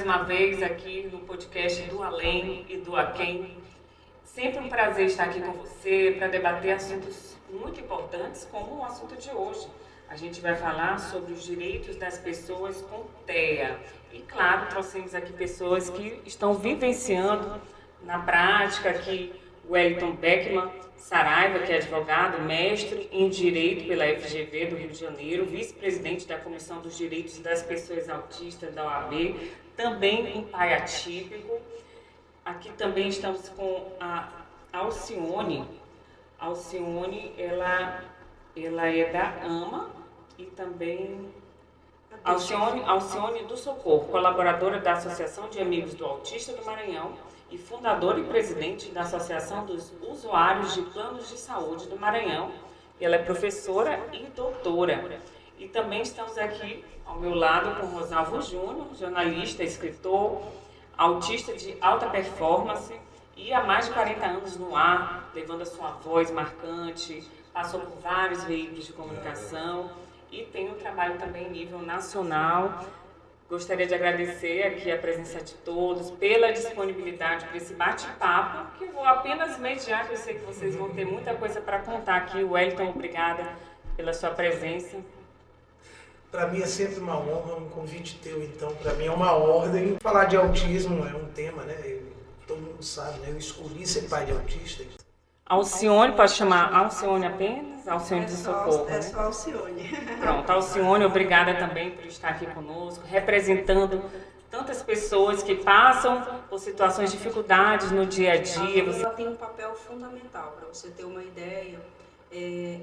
uma vez aqui no podcast do Além e do Aquém. Sempre um prazer estar aqui com você para debater assuntos muito importantes, como o assunto de hoje. A gente vai falar sobre os direitos das pessoas com TEA. E, claro, trouxemos aqui pessoas que estão vivenciando na prática aqui o Wellington Beckman Saraiva, que é advogado, mestre em Direito pela FGV do Rio de Janeiro, vice-presidente da Comissão dos Direitos das Pessoas Autistas da OAB, também um pai atípico. Aqui também estamos com a Alcione. Alcione, ela é da AMA e também Alcione do Socorro, colaboradora da Associação de Amigos do Autista do Maranhão e fundadora e presidente da Associação dos Usuários de Planos de Saúde do Maranhão. Ela é professora e doutora. E também estamos aqui ao meu lado com Rosalvo Júnior, jornalista, escritor, autista de alta performance e há mais de 40 anos no ar, levando a sua voz marcante, passou por vários veículos de comunicação e tem um trabalho também em nível nacional. Gostaria de agradecer aqui a presença de todos, pela disponibilidade para esse bate-papo, que eu vou apenas mediar, que eu sei que vocês vão ter muita coisa para contar aqui. Wellington, obrigada pela sua presença. Para mim é sempre uma honra, um convite teu, então, para mim é uma ordem. Falar de autismo é um tema, né? Todo mundo sabe, né? Eu escolhi ser pai de autista. Alcione, pode chamar Alcione apenas? Alcione do Socorro, né? É só Alcione. Pronto, Alcione, obrigada também por estar aqui conosco, representando tantas pessoas que passam por situações de dificuldades no dia a dia. Ela tem um papel fundamental, para você ter uma ideia.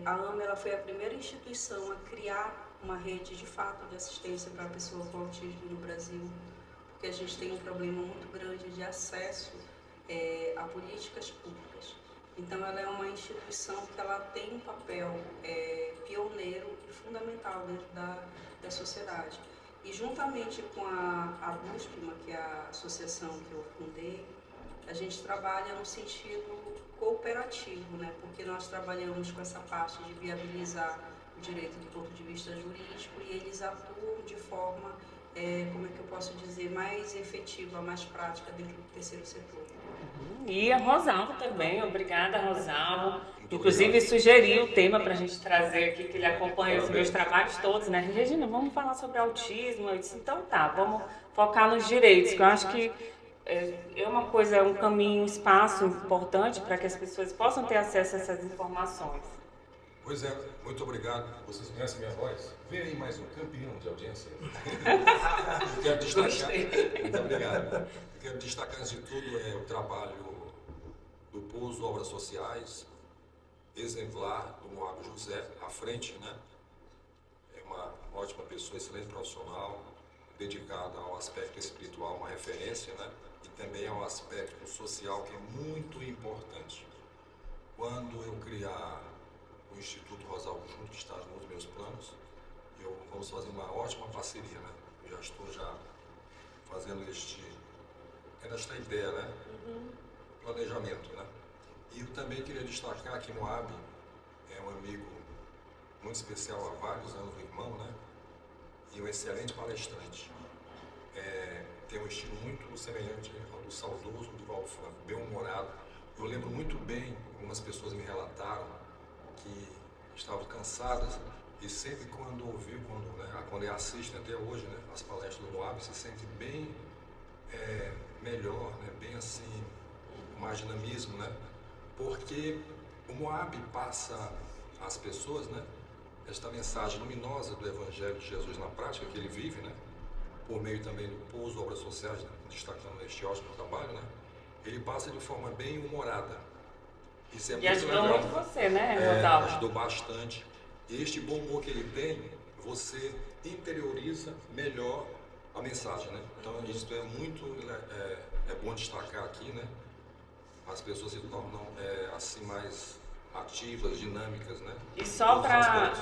A AMA ela foi a primeira instituição a criar uma rede de fato de assistência para a pessoa com autismo no Brasil, porque a gente tem um problema muito grande de acesso a políticas públicas. Então ela é uma instituição que ela tem um papel pioneiro e fundamental dentro da sociedade. E juntamente com a BUSPIMA, que é a associação que eu fundei, a gente trabalha no sentido cooperativo, né? Porque nós trabalhamos com essa parte de viabilizar o direito do ponto de vista jurídico e eles atuam de forma, como é que eu posso dizer, mais efetiva, mais prática dentro do terceiro setor. E a Rosalvo também, obrigada Rosalvo. Inclusive sugeriu o tema para a gente trazer aqui, que ele acompanha os meus trabalhos todos, né? Regina, vamos falar sobre autismo. Eu disse, então tá, vamos focar nos direitos, que eu acho que é uma coisa, um caminho, um espaço importante para que as pessoas possam ter acesso a essas informações. Pois é, muito obrigado. Vocês conhecem minha voz? Vem aí mais um campeão de audiência. Quero destacar, muito obrigado. Quero destacar, antes de tudo, o trabalho do Pouso Obras Sociais, exemplar do Moab José, à frente, né? É uma ótima pessoa, excelente profissional, dedicada ao aspecto espiritual, uma referência, né? E também ao aspecto social, que é muito importante. Quando eu criar o Instituto Rosalvo Júnior, que está nos meus planos, vamos fazer uma ótima parceria, né? Eu já estou fazendo esta ideia, né? Planejamento, né? E eu também queria destacar que Moab é um amigo muito especial há vários anos, um irmão, né? E um excelente palestrante. Tem um estilo muito semelhante ao do saudoso Divaldo Franco, bem-humorado. Eu lembro muito bem, algumas pessoas me relataram que estavam cansadas e sempre quando assistem até hoje, né, as palestras do Moab, se sentem bem melhor, né, bem assim, com mais dinamismo, né, porque o Moab passa às pessoas, né, esta mensagem luminosa do Evangelho de Jesus na prática que ele vive, né, por meio também do Pouso Obras Sociais, né, destacando este ótimo trabalho, né, ele passa de forma bem humorada. Isso é e muito ajudou legal. muito você, né, Rosalvo? Ajudou bastante. E este bom humor que ele tem, você interioriza melhor a mensagem, né? Então isso é muito bom destacar aqui, né? As pessoas se tornam assim mais ativas, dinâmicas, né? E só para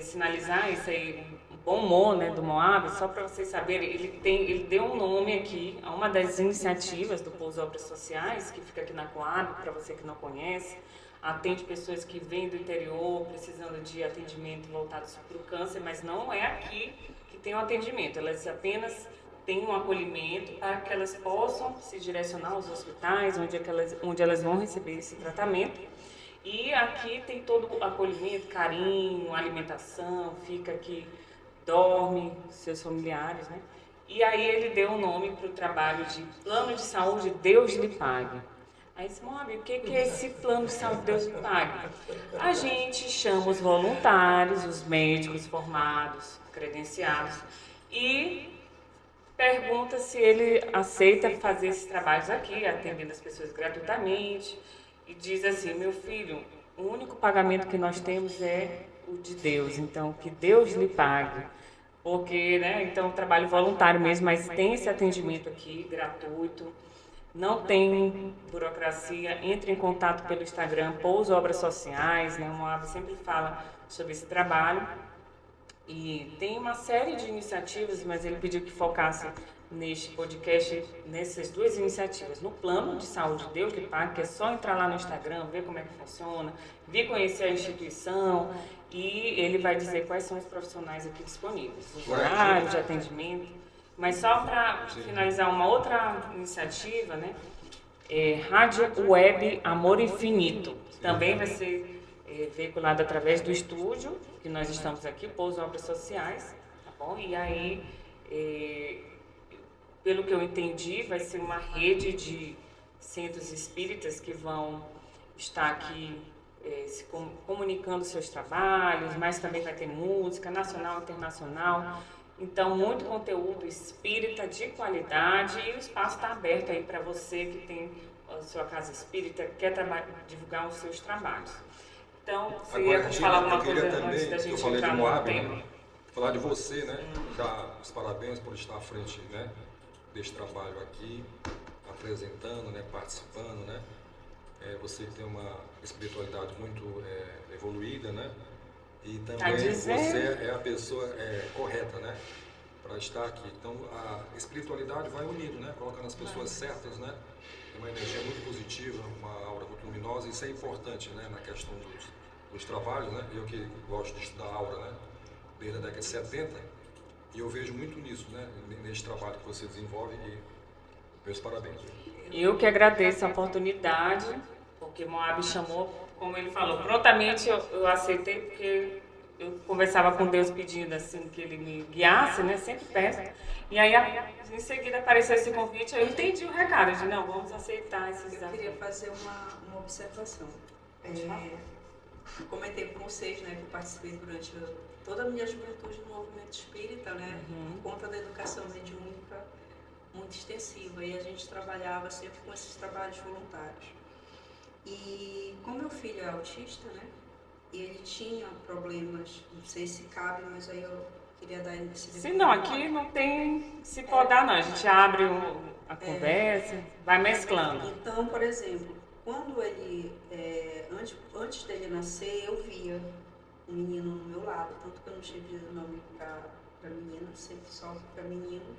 sinalizar isso aí, um bom humor, né, do Moab, só para vocês saberem, ele deu um nome aqui a uma das iniciativas do Pouso Obras Sociais, que fica aqui na Coab, para você que não conhece, atende pessoas que vêm do interior, precisando de atendimento voltados para o câncer, mas não é aqui que tem o atendimento, elas apenas tem um acolhimento para que elas possam se direcionar aos hospitais, onde elas vão receber esse tratamento. E aqui tem todo o acolhimento, carinho, alimentação, fica aqui, dorme, seus familiares, né? E aí ele deu um nome para o trabalho de Plano de Saúde Deus lhe Pague. Aí disse, Moab, o que é esse Plano de Saúde Deus lhe Pague? A gente chama os voluntários, os médicos formados, credenciados, e pergunta se ele aceita fazer esses trabalhos aqui, atendendo as pessoas gratuitamente, e diz assim, meu filho, o único pagamento que nós temos é o de Deus, então que Deus lhe pague. Porque, né, então, trabalho voluntário mesmo, mas tem esse atendimento aqui, gratuito, não tem burocracia, entre em contato pelo Instagram, Pouso Obras Sociais, né, o Moab sempre fala sobre esse trabalho. E tem uma série de iniciativas, mas ele pediu que focasse neste podcast, nessas duas iniciativas. No Plano de Saúde Deus lhe Pague, que é só entrar lá no Instagram, ver como é que funciona, vir conhecer a instituição e ele vai dizer quais são os profissionais aqui disponíveis, os horários de atendimento. Mas só para finalizar uma outra iniciativa, né? Rádio Web Amor Infinito. Também vai ser veiculado através do estúdio, que nós estamos aqui, Pouso Obras Sociais, tá bom? E aí, pelo que eu entendi, vai ser uma rede de centros espíritas que vão estar aqui se comunicando seus trabalhos, mas também vai ter música nacional e internacional. Então, muito conteúdo espírita de qualidade e o espaço está aberto aí para você que tem a sua casa espírita, quer divulgar os seus trabalhos. Então, você ia falar alguma coisa antes da gente entrar no tema? Falar de você, né? Dar os parabéns por estar à frente, né, deste trabalho aqui, apresentando, né, participando, né? Você tem uma espiritualidade muito evoluída, né? E também você é a pessoa correta, né, para estar aqui. Então, a espiritualidade vai unindo, né? Colocando as pessoas certas, né? Tem uma energia muito positiva, uma aura muito luminosa, e isso é importante, né, na questão dos trabalhos, né? Eu que gosto de estudar aura, né, desde a década de 70, e eu vejo muito nisso, né, nesse trabalho que você desenvolve, e meus parabéns. Eu que agradeço a oportunidade, porque Moab chamou, como ele falou, prontamente eu aceitei, porque eu conversava com Deus pedindo assim que ele me guiasse, né, sempre peço. E aí, em seguida, apareceu esse convite, eu entendi o recado, eu disse, não, vamos aceitar esse desafio. Eu queria fazer uma observação. Comentei com vocês, né, que eu participei durante toda a minha juventude no movimento espírita, né, por conta da educação mediúnica muito extensiva, e a gente trabalhava sempre com esses trabalhos voluntários. E como meu filho é autista, né, e ele tinha problemas, não sei se cabe, mas aí eu queria dar esse depoimento. Sim, não, aqui não tem se podar não, a gente abre a conversa, vai mesclando. Então, por exemplo, quando ele, antes dele nascer, eu via um menino no meu lado, tanto que eu não tive nome para menina, sempre só para menino,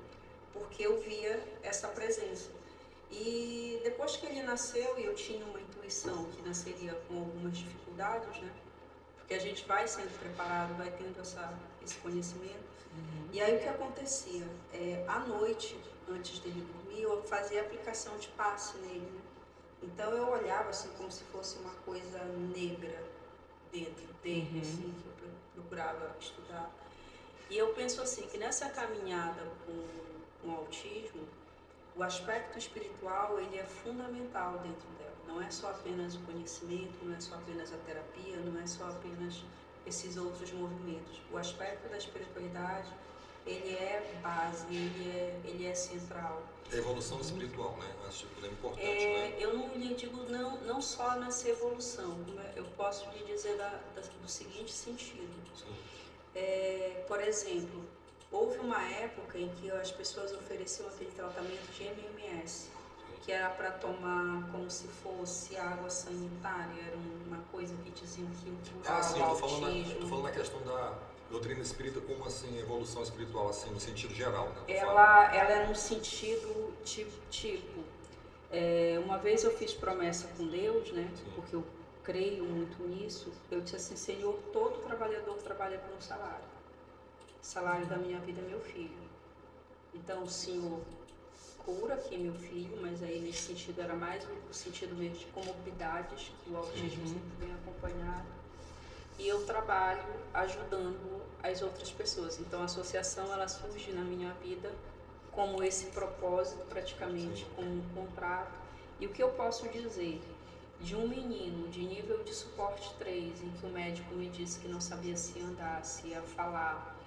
porque eu via essa presença. E depois que ele nasceu, eu tinha uma intuição que nasceria com algumas dificuldades, né? Porque a gente vai sendo preparado, vai tendo esse conhecimento. E aí o que acontecia? À noite, antes dele dormir, eu fazia aplicação de passe nele, né? Então eu olhava assim como se fosse uma coisa negra dentro dele, assim, que eu procurava estudar. E eu penso assim, que nessa caminhada com o autismo, o aspecto espiritual, ele é fundamental dentro dela. Não é só apenas o conhecimento, não é só apenas a terapia, não é só apenas esses outros movimentos. O aspecto da espiritualidade, ele é base, ele é central. A evolução espiritual, né? Acho que é importante, né? Eu não lhe digo não só nessa evolução, eu posso lhe dizer do seguinte sentido. Por exemplo, houve uma época em que as pessoas ofereciam aquele tratamento de MMS, que era para tomar como se fosse água sanitária, era uma coisa que diziam que curava sim, o eu autismo. tô falando na questão da doutrina espírita como assim, evolução espiritual, assim, no sentido geral, né? Ela é no sentido tipo, uma vez eu fiz promessa com Deus, né? Sim. Porque eu creio muito nisso. Eu disse assim, Senhor, todo trabalhador trabalha por um salário. O salário da minha vida é meu filho. Então, o senhor cura aqui meu filho, mas aí nesse sentido era mais o sentido mesmo de comorbidades que o autismo sempre vem acompanhado. E eu trabalho ajudando as outras pessoas. Então, a associação, ela surge na minha vida como esse propósito, praticamente, como um contrato. E o que eu posso dizer de um menino de nível de suporte 3, em que o médico me disse que não sabia se andar, se ia falar,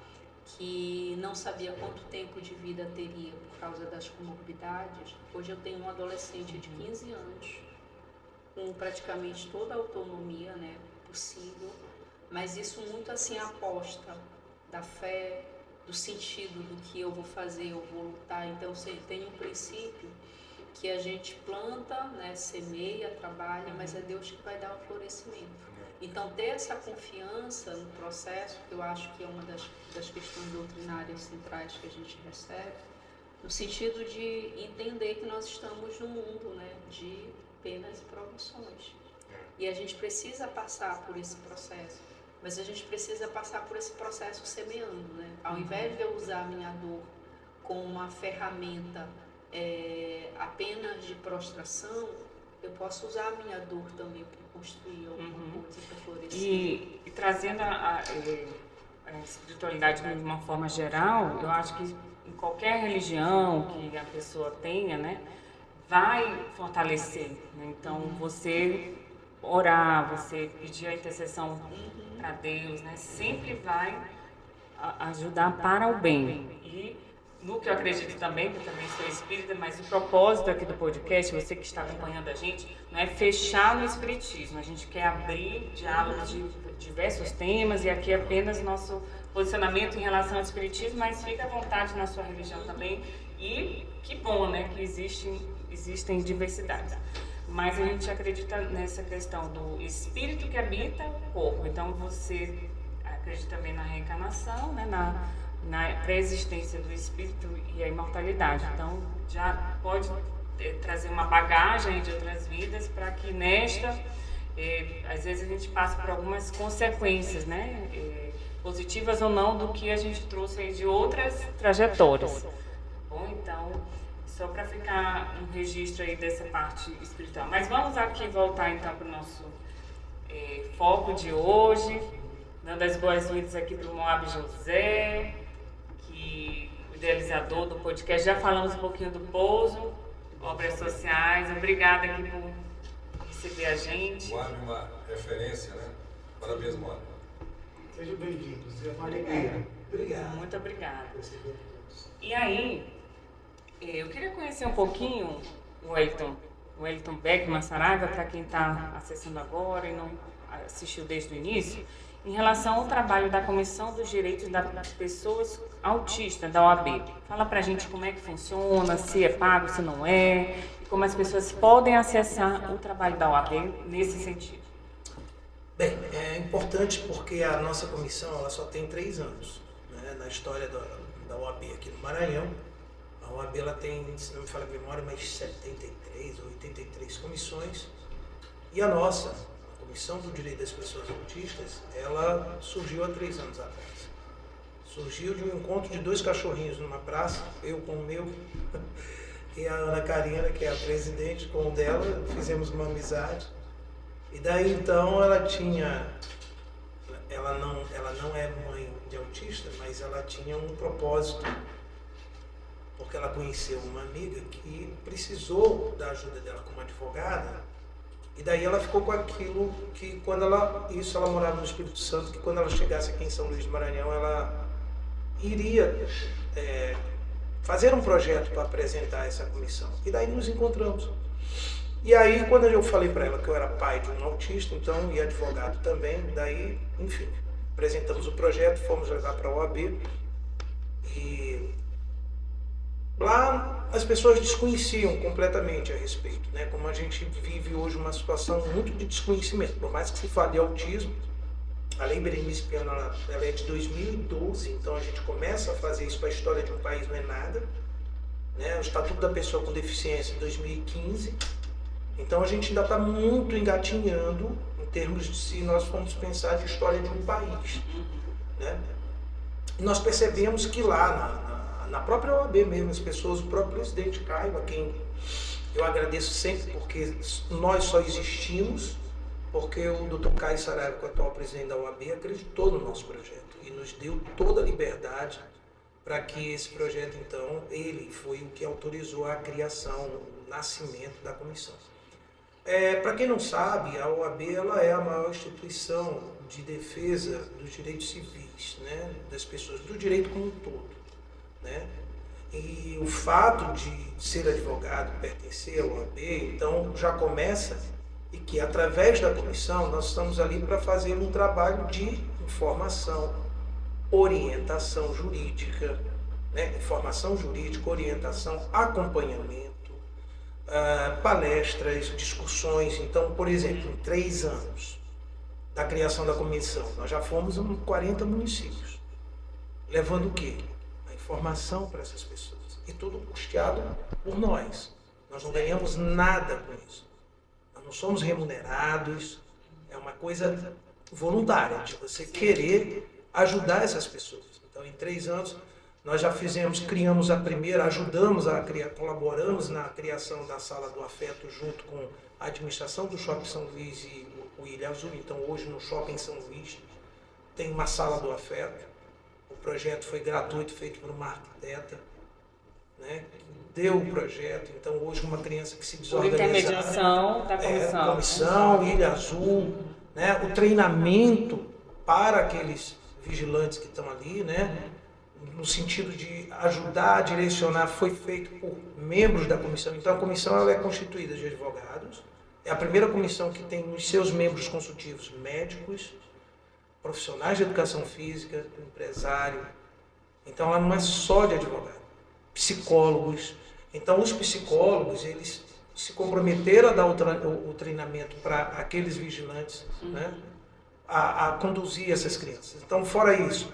que não sabia quanto tempo de vida teria por causa das comorbidades. Hoje eu tenho um adolescente de 15 anos, com praticamente toda a autonomia, né, possível, mas isso muito assim aposta da fé, do sentido do que eu vou fazer, eu vou lutar. Então tem um princípio que a gente planta, né, semeia, trabalha, mas é Deus que vai dar o florescimento. Então, ter essa confiança no processo, que eu acho que é uma das questões doutrinárias centrais que a gente recebe, no sentido de entender que nós estamos num mundo, né, de penas e provações. E a gente precisa passar por esse processo, mas a gente precisa passar por esse processo semeando, né? Ao invés de eu usar a minha dor como uma ferramenta apenas de prostração, eu posso usar a minha dor também para construir alguma coisa, para florescer. E trazendo a espiritualidade de uma forma geral, eu acho que em qualquer religião que a pessoa tenha, né, vai fortalecer. Né? Então, você orar, você pedir a intercessão para Deus, né, sempre vai ajudar para o bem. E no que eu acredito também, porque eu também sou espírita, mas o propósito aqui do podcast, você que está acompanhando a gente, não é fechar no espiritismo. A gente quer abrir diálogos de diversos temas e aqui é apenas nosso posicionamento em relação ao espiritismo, mas fica à vontade na sua religião também. E que bom, né, que existem diversidades. Mas a gente acredita nessa questão do espírito que habita o corpo. Então você acredita também na reencarnação, né, na pré-existência do espírito e a imortalidade. Então, já pode trazer uma bagagem de outras vidas para que nesta, às vezes a gente passa por algumas consequências, né, positivas ou não, do que a gente trouxe aí de outras trajetórias. Bom, então, só para ficar um registro aí dessa parte espiritual. Mas vamos aqui voltar então para o nosso foco de hoje, dando as boas-vindas aqui para o Moab José, o idealizador do podcast. Já falamos um pouquinho do Pouso, obras sociais. Obrigada aqui por receber a gente. Moab é uma referência, né? Parabéns, Moab. Seja bem-vindo. Seja uma alegria. Obrigado. Muito obrigada. E aí, eu queria conhecer um pouquinho o Wellington Beckman Saraiva, para quem está acessando agora e não assistiu desde o início, em relação ao trabalho da Comissão dos Direitos das Pessoas Autistas, da OAB. Fala pra gente como é que funciona, se é pago, se não é, e como as pessoas podem acessar o trabalho da OAB nesse sentido. Bem, é importante porque a nossa comissão ela só tem 3 anos, né, na história da OAB aqui no Maranhão. A OAB ela tem, se não me falha a memória, mais 73 ou 83 comissões, e a nossa, a Comissão do Direito das Pessoas Autistas, ela surgiu há 3 anos atrás. Surgiu de um encontro de 2 cachorrinhos numa praça, eu com o meu, e a Ana Karina, que é a presidente, com o dela, fizemos uma amizade. E daí então ela não é mãe de autista, mas ela tinha um propósito, porque ela conheceu uma amiga que precisou da ajuda dela como advogada, e daí ela ficou com aquilo que quando ela morava no Espírito Santo, que quando ela chegasse aqui em São Luís do Maranhão, ela iria fazer um projeto para apresentar essa comissão. E daí nos encontramos. E aí, quando eu falei para ela que eu era pai de um autista, então, e advogado também, daí, enfim, apresentamos o projeto, fomos levar para a OAB, e lá as pessoas desconheciam completamente a respeito, né? Como a gente vive hoje uma situação muito de desconhecimento, por mais que se fale de autismo. A Lei Berenice Piano, ela é de 2012, então a gente começa a fazer isso para a história de um país não é nada, né? O Estatuto da Pessoa com Deficiência, em 2015. Então a gente ainda está muito engatinhando em termos de se nós formos pensar de história de um país, né? E nós percebemos que lá na própria OAB mesmo, as pessoas, o próprio presidente Caio, a quem eu agradeço sempre, porque nós só existimos porque o Dr. Caio Saraiva, que é o atual presidente da OAB, acreditou no nosso projeto e nos deu toda a liberdade para que esse projeto, então, ele foi o que autorizou a criação, o nascimento da comissão. Para quem não sabe, a OAB ela é a maior instituição de defesa dos direitos civis, né, das pessoas, do direito como um todo, né? E o fato de ser advogado, pertencer à OAB, então já começa, e que através da comissão nós estamos ali para fazer um trabalho de informação, orientação jurídica, né? Informação jurídica, orientação, acompanhamento, palestras, discussões. Então, por exemplo, em 3 anos da criação da comissão, nós já fomos em 40 municípios, levando o quê? A informação para essas pessoas. E tudo custeado por nós. Nós não ganhamos nada com isso. Nós não somos remunerados. É uma coisa voluntária, de você querer ajudar essas pessoas. Então, em 3 anos, nós já criamos a primeira, ajudamos a criar, colaboramos na criação da Sala do Afeto junto com a administração do Shopping São Luís e o Ilha Azul. Então, hoje no Shopping São Luís tem uma Sala do Afeto. O projeto foi gratuito, feito por uma arquiteta, né, que deu o projeto. Então, hoje uma criança que se desorganiza... Por intermediação da comissão. Comissão, Ilha Azul, né, o treinamento para aqueles vigilantes que estão ali, né, no sentido de ajudar a direcionar, foi feito por membros da comissão. Então, a comissão ela é constituída de advogados. É a primeira comissão que tem nos seus membros consultivos médicos, profissionais de educação física, empresário. Então, ela não é só de advogado. Psicólogos. Então, os psicólogos, eles se comprometeram a dar o treinamento para aqueles vigilantes, né, a conduzir essas crianças. Então, fora isso,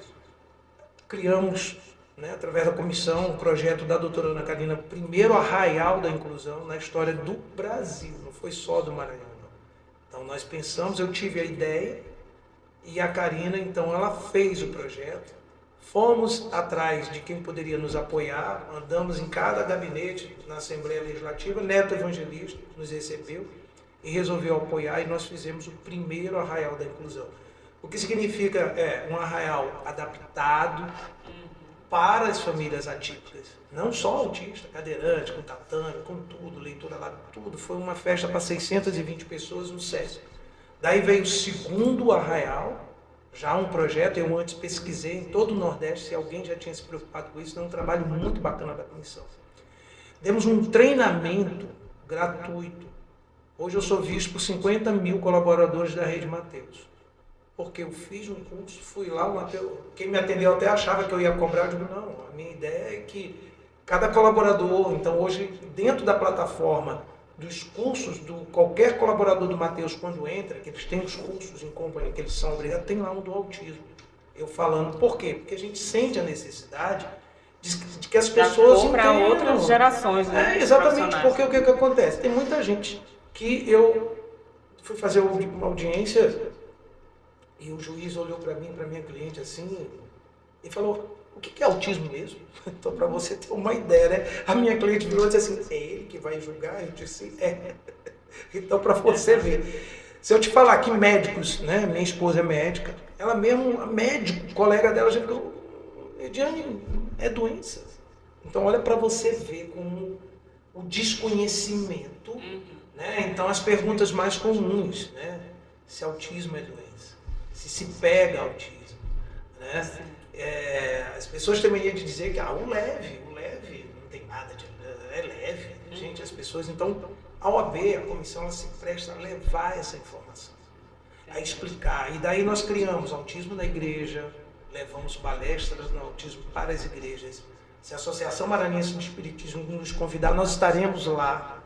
criamos, né, através da comissão, o projeto da doutora Ana Karina, primeiro arraial da inclusão na história do Brasil, não foi só do Maranhão, não. Então, nós pensamos, eu tive a ideia, e a Karina, então, ela fez o projeto. Fomos atrás de quem poderia nos apoiar, andamos em cada gabinete na Assembleia Legislativa, Neto Evangelista nos recebeu e resolveu apoiar, e nós fizemos o primeiro arraial da inclusão. O que significa um arraial adaptado para as famílias atípicas, não só autista, cadeirante, com tatame, com tudo, leitura lá, tudo. Foi uma festa para 620 pessoas no SESC. Daí veio o segundo arraial, já um projeto, eu antes pesquisei em todo o Nordeste se alguém já tinha se preocupado com isso, é um trabalho muito bacana da comissão. Demos um treinamento gratuito. Hoje eu sou visto por 50 mil colaboradores da Rede Mateus. Porque eu fiz um curso, fui lá, quem me atendeu até achava que eu ia cobrar, eu digo, não, a minha ideia é que cada colaborador, então hoje dentro da plataforma dos cursos, qualquer colaborador do Mateus quando entra, que eles têm os cursos em companhia, que eles são obrigados, tem lá um do autismo. Eu falando, por quê? Porque a gente sente a necessidade de que as pessoas entendam. Para outras gerações, né? Exatamente, porque o que acontece? Tem muita gente que eu fui fazer uma audiência e o juiz olhou para mim, para minha cliente assim, e falou, o que é autismo mesmo? Então, para você ter uma ideia, né? A minha cliente virou e disse assim, é ele que vai julgar? Eu disse, é. Então, para você ver. Se eu te falar que médicos, né? Minha esposa é médica, ela mesmo, médico, colega dela, já falou, Ediane, é doença. Então, olha para você ver como o desconhecimento, né? Então, as perguntas mais comuns, né? Se autismo é doença, se pega autismo, né? As pessoas têm mania de dizer que o leve não tem nada de... É leve, gente, as pessoas... Então, a OAB, a comissão, ela se presta a levar essa informação, a explicar. E daí nós criamos autismo na igreja, levamos palestras no autismo para as igrejas. Se a Associação Maranhense de Espiritismo nos convidar, nós estaremos lá,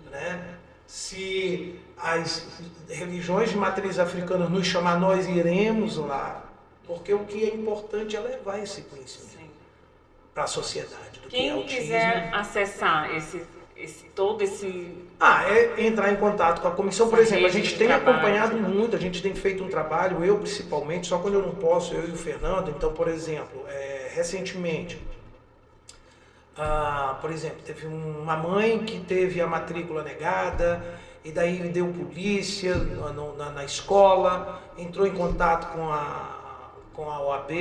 né? Se as religiões de matriz africana nos chamar, nós iremos lá. Porque o que é importante é levar esse conhecimento para a sociedade. Quem quiser acessar todo esse... é entrar em contato com a comissão. Por exemplo, a gente tem acompanhado muito, a gente tem feito um trabalho, eu principalmente, só quando eu não posso, eu e o Fernando. Então, por exemplo, recentemente, Por exemplo, teve uma mãe que teve a matrícula negada, e daí deu polícia na escola, entrou em contato com a OAB,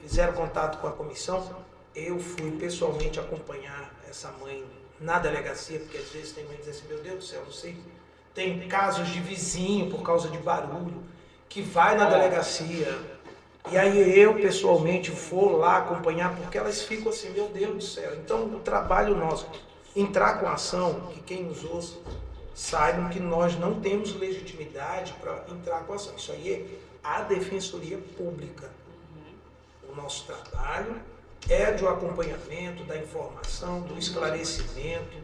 fizeram contato com a comissão. Eu fui pessoalmente acompanhar essa mãe na delegacia, porque às vezes tem mãe que diz assim, meu Deus do céu, não sei. Tem casos de vizinho por causa de barulho, que vai na delegacia. E aí eu pessoalmente vou lá acompanhar, porque elas ficam assim, meu Deus do céu. Então o trabalho nosso, entrar com a ação, que quem nos ouça saibam que nós não temos legitimidade para entrar com a ação. Isso aí é a Defensoria Pública. O nosso trabalho é do acompanhamento, da informação, do esclarecimento,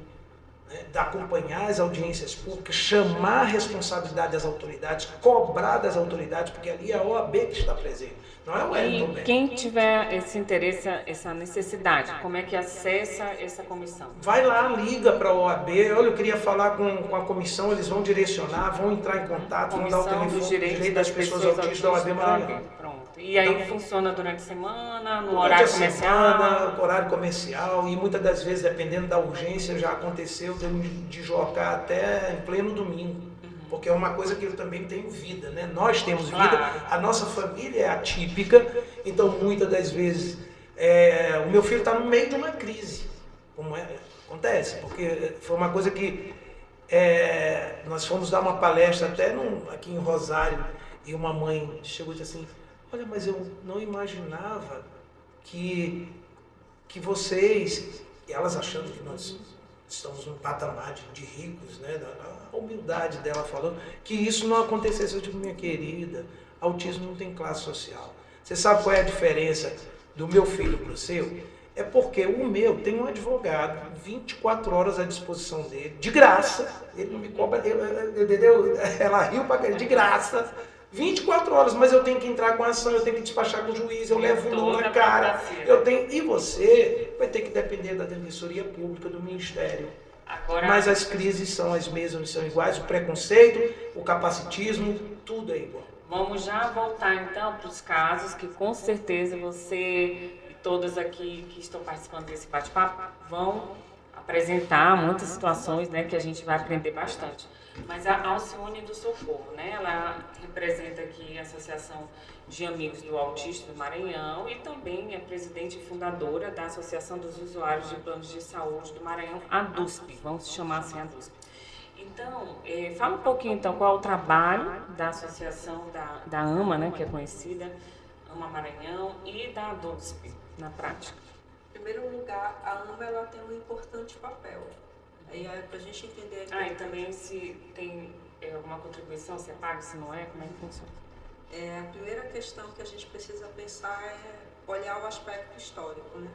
né, de acompanhar as audiências públicas, chamar a responsabilidade das autoridades, cobrar das autoridades, porque ali é a OAB que está presente, não é o Wellington Bem. Quem tiver esse interesse, essa necessidade, como é que acessa essa comissão? Vai lá, liga para a OAB, olha, eu queria falar com a comissão, eles vão direcionar, vão entrar em contato, vão dar o telefone do direito das pessoas autistas da OAB Maranhão. Pronto. E aí então, funciona durante a semana, no durante horário a comercial? Semana, horário comercial, e muitas das vezes, dependendo da urgência, já aconteceu de eu me deslocar até em pleno domingo. Porque é uma coisa que eu também tenho vida, né? Nós temos vida, claro. A nossa família é atípica, então muitas das vezes o meu filho está no meio de uma crise, como acontece, porque foi uma coisa que nós fomos dar uma palestra até aqui em Rosário, e uma mãe chegou e disse assim, olha, mas eu não imaginava que vocês, e elas achando que nós estamos num patamar de ricos, né? A humildade dela falando que isso não acontecesse. Eu digo, minha querida, autismo não tem classe social. Você sabe qual é a diferença do meu filho para o seu? É porque o meu tem um advogado 24 horas à disposição dele, de graça, ele não me cobra, entendeu? Ela riu para cá, de graça, 24 horas, mas eu tenho que entrar com a ação, eu tenho que despachar com o juiz, eu levo um na cara, e você vai ter que depender da Defensoria Pública, do Ministério. Agora, mas as crises são as mesmas, são iguais, o preconceito, o capacitismo, tudo é igual. Vamos já voltar então para os casos que com certeza você e todos aqui que estão participando desse bate-papo vão apresentar muitas situações, né, que a gente vai aprender bastante. Mas a Alcione do Socorro, né, ela representa aqui a Associação de Amigos do Autista do Maranhão e também é presidente e fundadora da Associação dos Usuários de Planos de Saúde do Maranhão, a DUSP, vamos chamar assim a DUSP. Então, fala um pouquinho então qual é o trabalho da associação da AMA, né, que é conhecida, AMA Maranhão, e da DUSP na prática. Em primeiro lugar, a AMA ela tem um importante papel. Aí para a gente entender... e também se tem alguma contribuição, se é pago, se não é, como é que funciona? A primeira questão que a gente precisa pensar é olhar o aspecto histórico, né?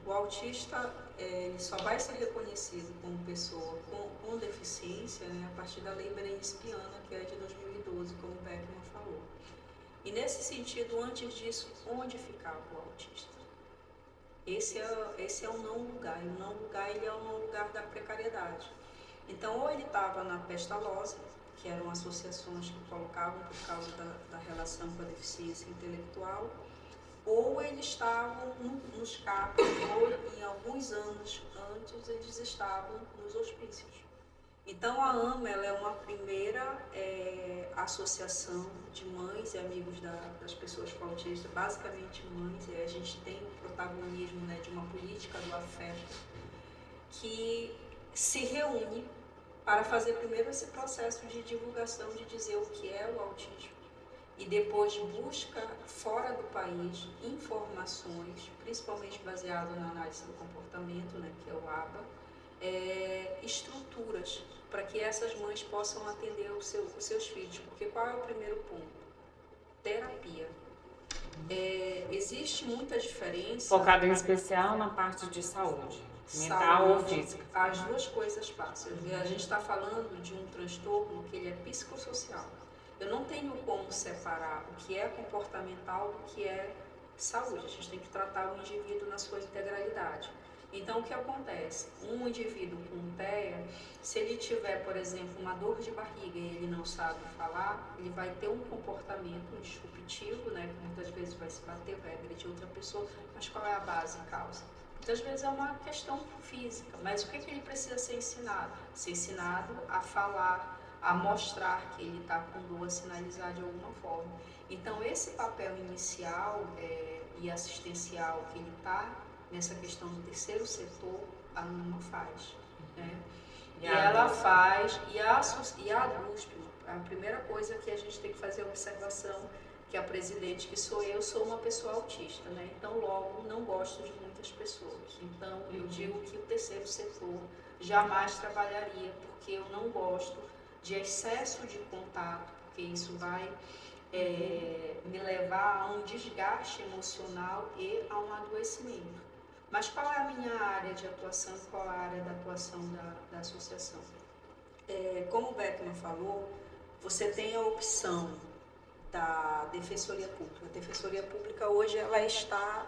O autista ele só vai ser reconhecido como pessoa com deficiência, né, a partir da Lei Berenice-Piana, que é de 2012, como o Beckman falou. E nesse sentido, antes disso, onde ficava o autista? Esse é um não lugar, e o não lugar ele é um não lugar da precariedade. Então, ou ele estava na Pestalozzi, que eram associações que colocavam por causa da relação com a deficiência intelectual, ou eles estavam nos CAP, ou em alguns anos antes eles estavam nos hospícios. Então a AMA ela é uma primeira associação de mães e amigos das pessoas com autismo, basicamente mães, e a gente tem o protagonismo, né, de uma política do afeto que se reúne para fazer primeiro esse processo de divulgação, de dizer o que é o autismo, e depois busca fora do país informações, principalmente baseado na análise do comportamento, né, que é o ABA, estruturas para que essas mães possam atender os seus filhos. Porque qual é o primeiro ponto? Terapia. Existe muita diferença... Focado em especial na parte de saúde, mental ou física. As duas coisas passam. A gente está falando de um transtorno que ele é psicossocial. Eu não tenho como separar o que é comportamental do que é saúde. A gente tem que tratar o indivíduo na sua integralidade. Então, o que acontece? Um indivíduo com TEA, se ele tiver, por exemplo, uma dor de barriga e ele não sabe falar, ele vai ter um comportamento disruptivo, né? Que muitas vezes vai se bater, vai agredir outra pessoa, mas qual é a base e causa? Muitas vezes é uma questão física, mas o que ele precisa ser ensinado? Ser ensinado a falar, a mostrar que ele está com dor, a sinalizar de alguma forma. Então, esse papel inicial e assistencial que ele está nessa questão do terceiro setor, a ANMA faz, né? E ela faz, e a USP, a primeira coisa que a gente tem que fazer é a observação, que a presidente, que sou eu, sou uma pessoa autista, né? Então, logo, não gosto de muitas pessoas. Então, eu digo que o terceiro setor jamais trabalharia, porque eu não gosto de excesso de contato, porque isso vai me levar a um desgaste emocional e a um adoecimento. Mas qual é a minha área de atuação, qual é a área da atuação da associação? Como o Beckman falou, você tem a opção da Defensoria Pública. A Defensoria Pública hoje ela está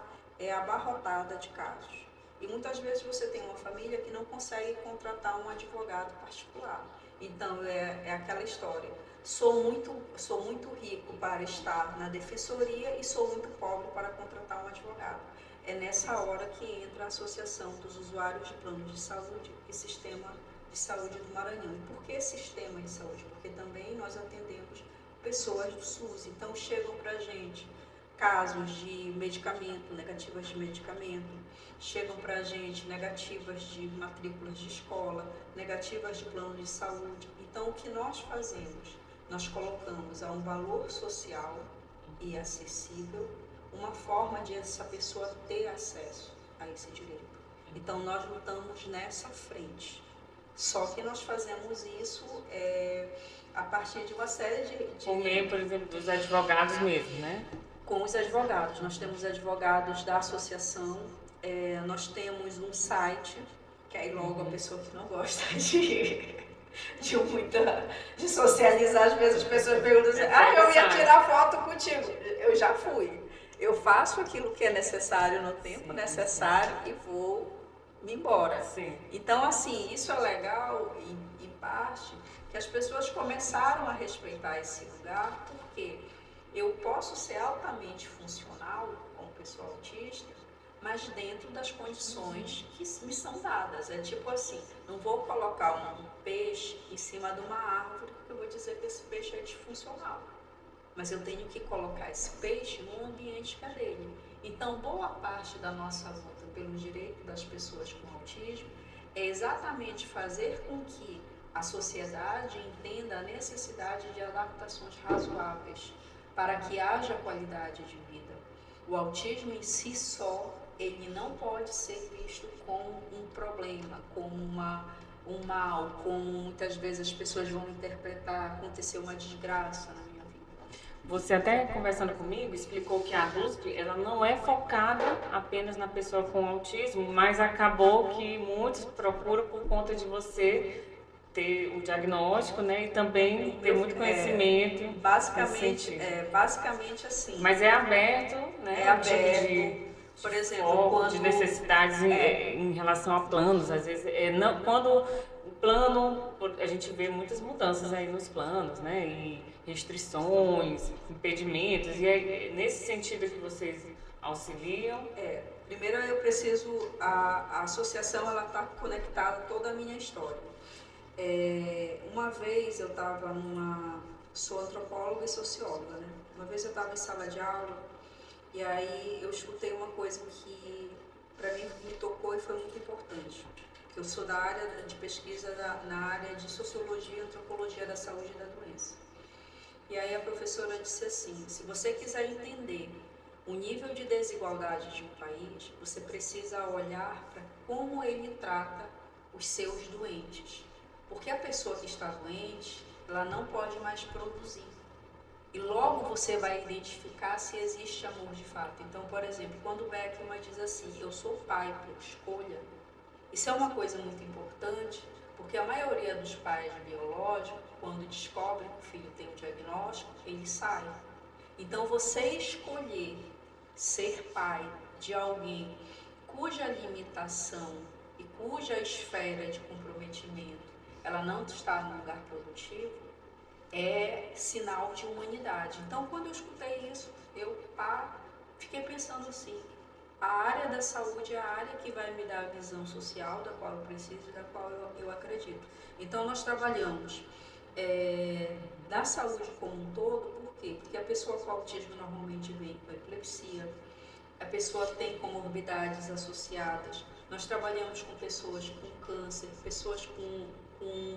abarrotada de casos. E muitas vezes você tem uma família que não consegue contratar um advogado particular. Então, é aquela história. Sou muito rico para estar na defensoria e sou muito pobre para contratar um advogado. É nessa hora que entra a Associação dos Usuários de Planos de Saúde e Sistema de Saúde do Maranhão. E por que sistema de saúde? Porque também nós atendemos pessoas do SUS. Então, chegam para a gente casos de medicamento, negativas de medicamento, chegam para a gente negativas de matrículas de escola, negativas de plano de saúde. Então, o que nós fazemos? Nós colocamos a um valor social e acessível uma forma de essa pessoa ter acesso a esse direito. Então, nós lutamos nessa frente. Só que nós fazemos isso a partir de uma série de... Por meio, por exemplo, dos advogados mesmo, né? Com os advogados. Nós temos advogados da associação, nós temos um site, que aí logo a pessoa que não gosta de socializar, às vezes as pessoas perguntam assim, eu ia tirar foto contigo. Eu já fui. Eu faço aquilo que é necessário no tempo necessário e vou me embora. Sim. Então, assim, isso é legal, em parte, que as pessoas começaram a respeitar esse lugar, porque eu posso ser altamente funcional como pessoa autista, mas dentro das condições que me são dadas. É tipo assim, não vou colocar um peixe em cima de uma árvore, porque eu vou dizer que esse peixe é disfuncional. Mas eu tenho que colocar esse peixe no ambiente que é dele. Então, boa parte da nossa luta pelo direito das pessoas com autismo é exatamente fazer com que a sociedade entenda a necessidade de adaptações razoáveis para que haja qualidade de vida. O autismo em si só, ele não pode ser visto como um problema, como um mal, como muitas vezes as pessoas vão interpretar, aconteceu uma desgraça na minha vida. Você até conversando comigo explicou que a USP ela não é focada apenas na pessoa com autismo, mas acabou que muitos procuram por conta de você ter o diagnóstico, né, e também ter muito conhecimento. Basicamente assim. Mas é aberto, né? É aberto. Por exemplo, quando de necessidades em relação a planos, às vezes quando o plano, a gente vê muitas mudanças aí nos planos, né? E restrições, impedimentos, e é nesse sentido que vocês auxiliam. Primeiro eu preciso, a associação ela está conectada a toda a minha história. Uma vez eu estava sou antropóloga e socióloga, né? Uma vez eu estava em sala de aula e aí eu escutei uma coisa que para mim me tocou e foi muito importante. Eu sou da área de pesquisa na área de sociologia e antropologia da saúde e da doença. E aí a professora disse assim, se você quiser entender o nível de desigualdade de um país, você precisa olhar para como ele trata os seus doentes. Porque a pessoa que está doente, ela não pode mais produzir. E logo você vai identificar se existe amor de fato. Então, por exemplo, quando o Beckman diz assim, eu sou pai por escolha, isso é uma coisa muito importante, porque a maioria dos pais biológicos, quando descobrem que o filho tem um diagnóstico, ele sai. Então, você escolher ser pai de alguém cuja limitação e cuja esfera de comprometimento ela não está num lugar produtivo, é sinal de humanidade. Então, quando eu escutei isso, eu fiquei pensando assim, A área da saúde é a área que vai me dar a visão social da qual eu preciso e da qual eu acredito. Então, nós trabalhamos da saúde como um todo, por quê? Porque a pessoa com autismo normalmente vem com epilepsia, a pessoa tem comorbidades associadas. Nós trabalhamos com pessoas com câncer, pessoas com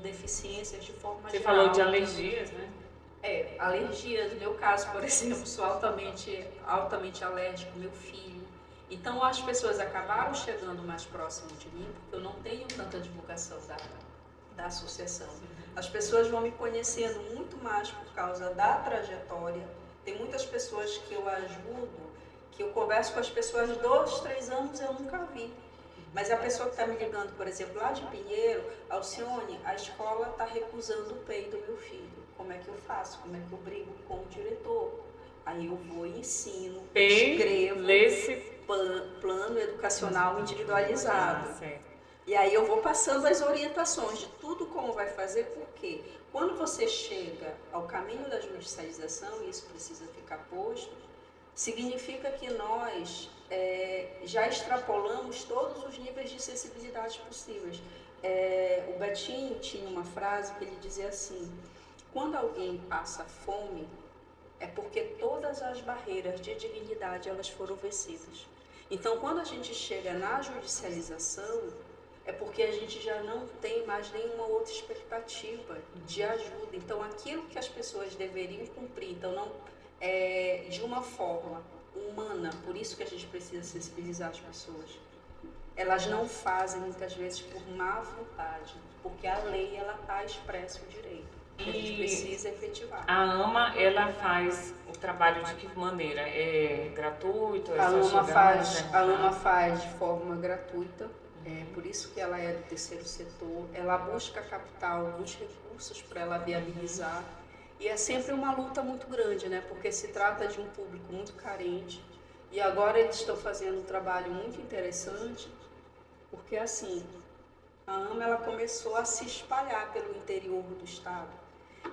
deficiências de forma geral. Você falou de alergias, né? Alergias. No meu caso, por exemplo, sou altamente alérgico, meu filho. Então, as pessoas acabaram chegando mais próximo de mim, porque eu não tenho tanta divulgação da associação. As pessoas vão me conhecendo muito mais por causa da trajetória. Tem muitas pessoas que eu ajudo, que eu converso com as pessoas 2, 3 anos eu nunca vi. Mas a pessoa que está me ligando, por exemplo, lá de Pinheiro, Alcione, a escola está recusando o PEI do meu filho. Como é que eu faço? Como é que eu brigo com o diretor? Aí eu vou e ensino, escrevo plano educacional individualizado. E aí eu vou passando as orientações de tudo como vai fazer, porque quando você chega ao caminho da judicialização, e isso precisa ficar posto, significa que nós já extrapolamos todos os níveis de sensibilidade possíveis. O Betinho tinha uma frase que ele dizia assim: quando alguém passa fome, é porque todas as barreiras de dignidade elas foram vencidas. Então, quando a gente chega na judicialização, é porque a gente já não tem mais nenhuma outra expectativa de ajuda. Então, aquilo que as pessoas deveriam cumprir, então não de uma forma humana, por isso que a gente precisa sensibilizar as pessoas. Elas não fazem muitas vezes por má vontade, porque a lei ela está expressa o direito. A gente precisa efetivar. A AMA, ela faz o trabalho de que maneira? É gratuito? A AMA faz de forma gratuita, por isso que ela é do terceiro setor. Ela busca captar alguns recursos para ela viabilizar. E é sempre uma luta muito grande, né? Porque se trata de um público muito carente. E agora eles estão fazendo um trabalho muito interessante, porque assim, a AMA ela começou a se espalhar pelo interior do estado.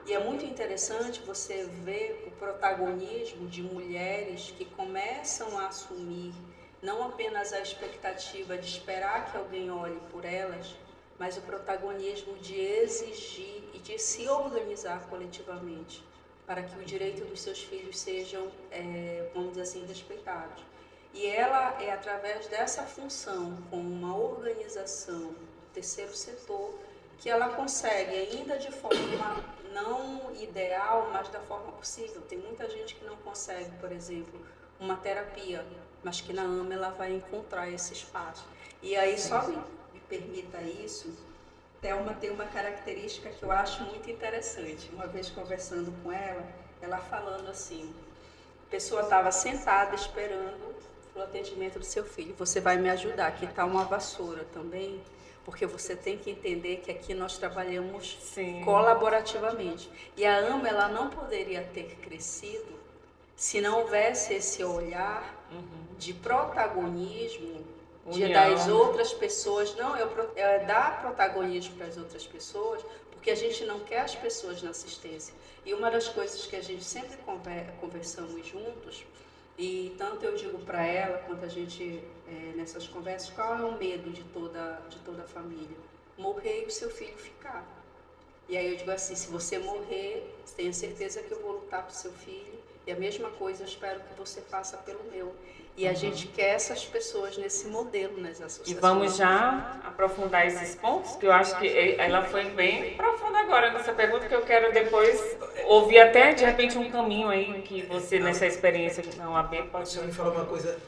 E é muito interessante você ver o protagonismo de mulheres que começam a assumir não apenas a expectativa de esperar que alguém olhe por elas, mas o protagonismo de exigir e de se organizar coletivamente para que o direito dos seus filhos sejam, vamos dizer assim, respeitados. E ela é através dessa função, com uma organização do terceiro setor, que ela consegue, ainda de forma não ideal, mas da forma possível. Tem muita gente que não consegue, por exemplo, uma terapia, mas que na AMA ela vai encontrar esse espaço. E aí, só me permita isso, Thelma tem uma característica que eu acho muito interessante. Uma vez conversando com ela falando assim, a pessoa estava sentada esperando o atendimento do seu filho. Você vai me ajudar, aqui está uma vassoura também, porque você tem que entender que aqui nós trabalhamos colaborativamente. E a AMA ela não poderia ter crescido se não houvesse esse olhar de protagonismo, das outras pessoas. Não, é dar protagonismo para as outras pessoas, porque a gente não quer as pessoas na assistência. E uma das coisas que a gente sempre conversamos juntos, e tanto eu digo para ela, quanto a gente nessas conversas, qual é o medo de toda a família? Morrer e o seu filho ficar. E aí eu digo assim, se você morrer, tenha certeza que eu vou lutar pro seu filho, e a mesma coisa eu espero que você faça pelo meu. E a gente quer essas pessoas nesse modelo nas associações. E vamos já aprofundar esses pontos, que eu acho que ela foi bem profunda agora nessa pergunta, que eu quero depois ouvir até, de repente, um caminho aí que você, nessa experiência na UAB, pode... Você me falou uma coisa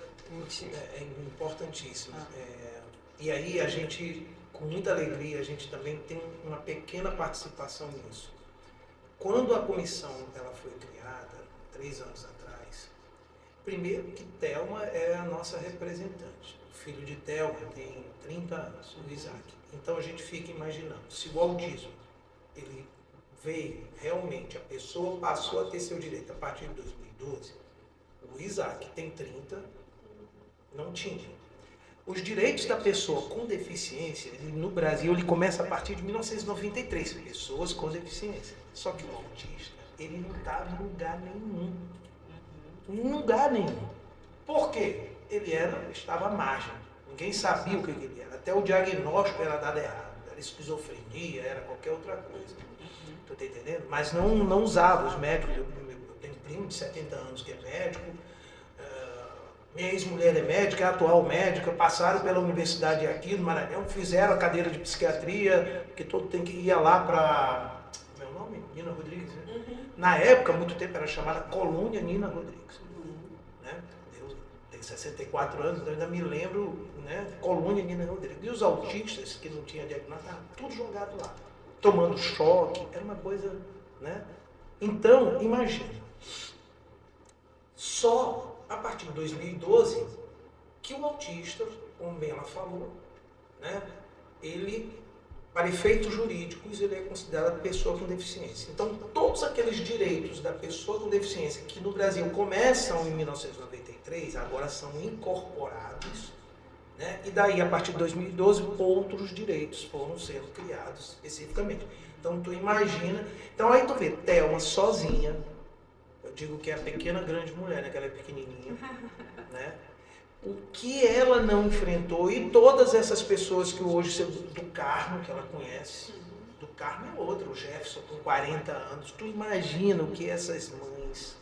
importantíssima. E aí a gente, com muita alegria, a gente também tem uma pequena participação nisso. Quando a comissão ela foi criada, 3 anos atrás, primeiro que Thelma é a nossa representante. O filho de Thelma tem 30 anos, o Isaac. Então a gente fica imaginando, se o autismo ele veio realmente, a pessoa passou a ter seu direito a partir de 2012, o Isaac tem 30, não tinha. Os direitos da pessoa com deficiência, no Brasil, ele começa a partir de 1993, pessoas com deficiência. Só que o autista, ele não está em lugar nenhum. Em lugar nenhum. Por quê? ele estava à margem. Ninguém sabia o que ele era. Até o diagnóstico era dado errado. Era esquizofrenia, era qualquer outra coisa. Tu tá entendendo? Mas não usava os médicos. Eu tenho um primo de 70 anos que é médico. Minha ex-mulher é médica, é atual médica. Passaram pela universidade aqui no Maranhão, fizeram a cadeira de psiquiatria, que todo tem que ir lá para... Meu nome? Nina Rodrigues, né? Na época, há muito tempo, era chamada Colônia Nina Rodrigues. Né? Eu tenho 64 anos, então ainda me lembro, né? Colônia Nina Rodrigues. E os autistas, que não tinham diagnóstico, estavam tudo jogado lá, tomando choque, era uma coisa, né? Então, imagina, só a partir de 2012 que o autista, como bem ela falou, né? Ele, para efeitos jurídicos, ele é considerado pessoa com deficiência. Então, todos aqueles direitos da pessoa com deficiência que no Brasil começam em 1993, agora são incorporados, né? E daí, a partir de 2012, outros direitos foram sendo criados especificamente. Então, tu imagina... Então, aí tu vê, Thelma sozinha, eu digo que é a pequena grande mulher, né? Que ela é pequenininha, né? O que ela não enfrentou, e todas essas pessoas que hoje, do Carmo, que ela conhece, do Carmo é outro, o Jefferson com 40 anos, tu imagina o que essas mães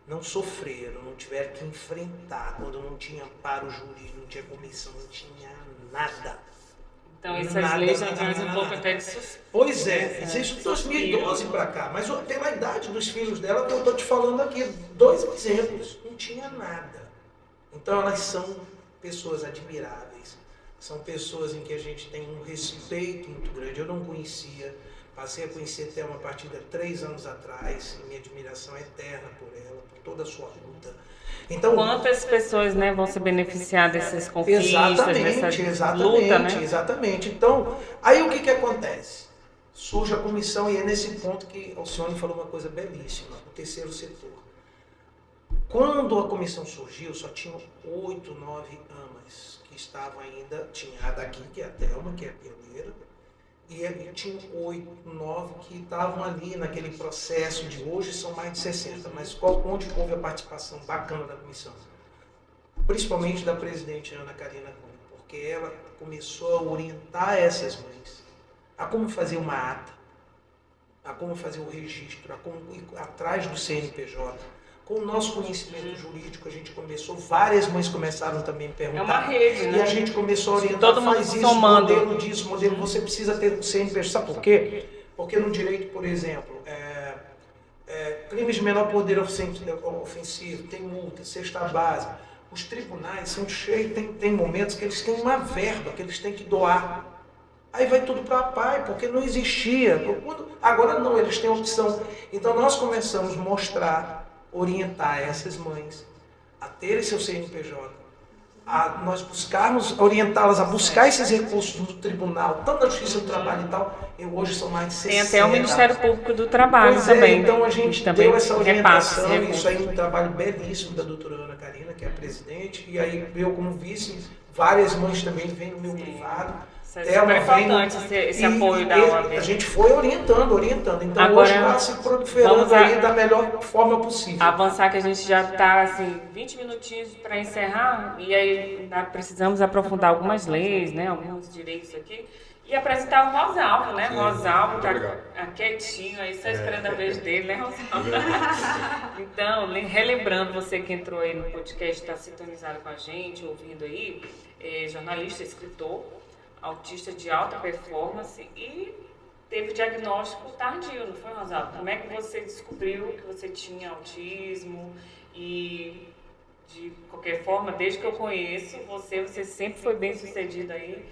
não sofreram, não tiveram que enfrentar, quando não tinha amparo jurídico, não tinha comissão, não tinha nada. Então essas leis já trazem um pouco até de suspeita. Pois é, existe de 2012 para cá, mas pela idade dos filhos dela, que eu estou te falando aqui, 2 exemplos, não tinha nada. Então elas são pessoas admiráveis, são pessoas em que a gente tem um respeito muito grande. Eu não conhecia, passei a conhecer Thelma a partir de 3 anos atrás, e minha admiração é eterna por ela, por toda a sua luta. Então, quantas pessoas, né, vão se beneficiar dessas conquistas, dessa luta, né? Exatamente. Então, aí o que acontece? Surge a comissão, e é nesse ponto que o senhor falou uma coisa belíssima, o terceiro setor. Quando a comissão surgiu, só tinham 8, 9 AMAs que estavam ainda, tinha a daqui, que é a Thelma, que é a pioneira, e tinha 8, 9 que estavam ali naquele processo de hoje, são mais de 60, mas onde houve a participação bacana da comissão? Principalmente da presidente Ana Karina Cunha, porque ela começou a orientar essas mães a como fazer uma ata, a como fazer o registro, a como ir atrás do CNPJ. Com o nosso conhecimento jurídico, a gente começou, várias mães começaram também a perguntar. É uma rede, né? E a gente começou a orientar, todo mundo faz isso, somando. modelo disso, modelo, você precisa ter o CNPJ. Sabe por quê? Porque no direito, por exemplo, crimes de menor poder ofensivo, tem multa, cesta básica. Os tribunais são cheios, tem momentos que eles têm uma verba que eles têm que doar. Aí vai tudo para a PAI, porque não existia. Agora não, eles têm opção. Então nós começamos a mostrar, orientar essas mães a terem seu CNPJ, a nós buscarmos, orientá-las a buscar esses recursos no tribunal, tanto da Justiça do Trabalho e tal, e hoje são mais de 60. Tem até o Ministério Público do Trabalho pois também. Então a gente também deu essa orientação, repassa, isso aí é um trabalho belíssimo da doutora Ana Karina, que é a presidente, e aí eu como vice, várias mães também vêm no meu privado. Isso é super importante, esse apoio da OAB. A gente foi orientando. Então agora, hoje está se proliferando aí da melhor forma possível. Avançar, que a gente já está assim, 20 minutinhos para encerrar, e aí precisamos aprofundar algumas leis, né, alguns direitos aqui, e apresentar o Rosalvo, né? Rosalvo está quietinho aí, só esperando a vez dele, né, Rosalvo? Então, relembrando você que entrou aí no podcast, está sintonizado com a gente, ouvindo aí, jornalista, escritor, autista de alta performance e teve diagnóstico tardio, não foi, Rosalvo? Como é que você descobriu que você tinha autismo? E de qualquer forma, desde que eu conheço você sempre foi bem sucedido aí,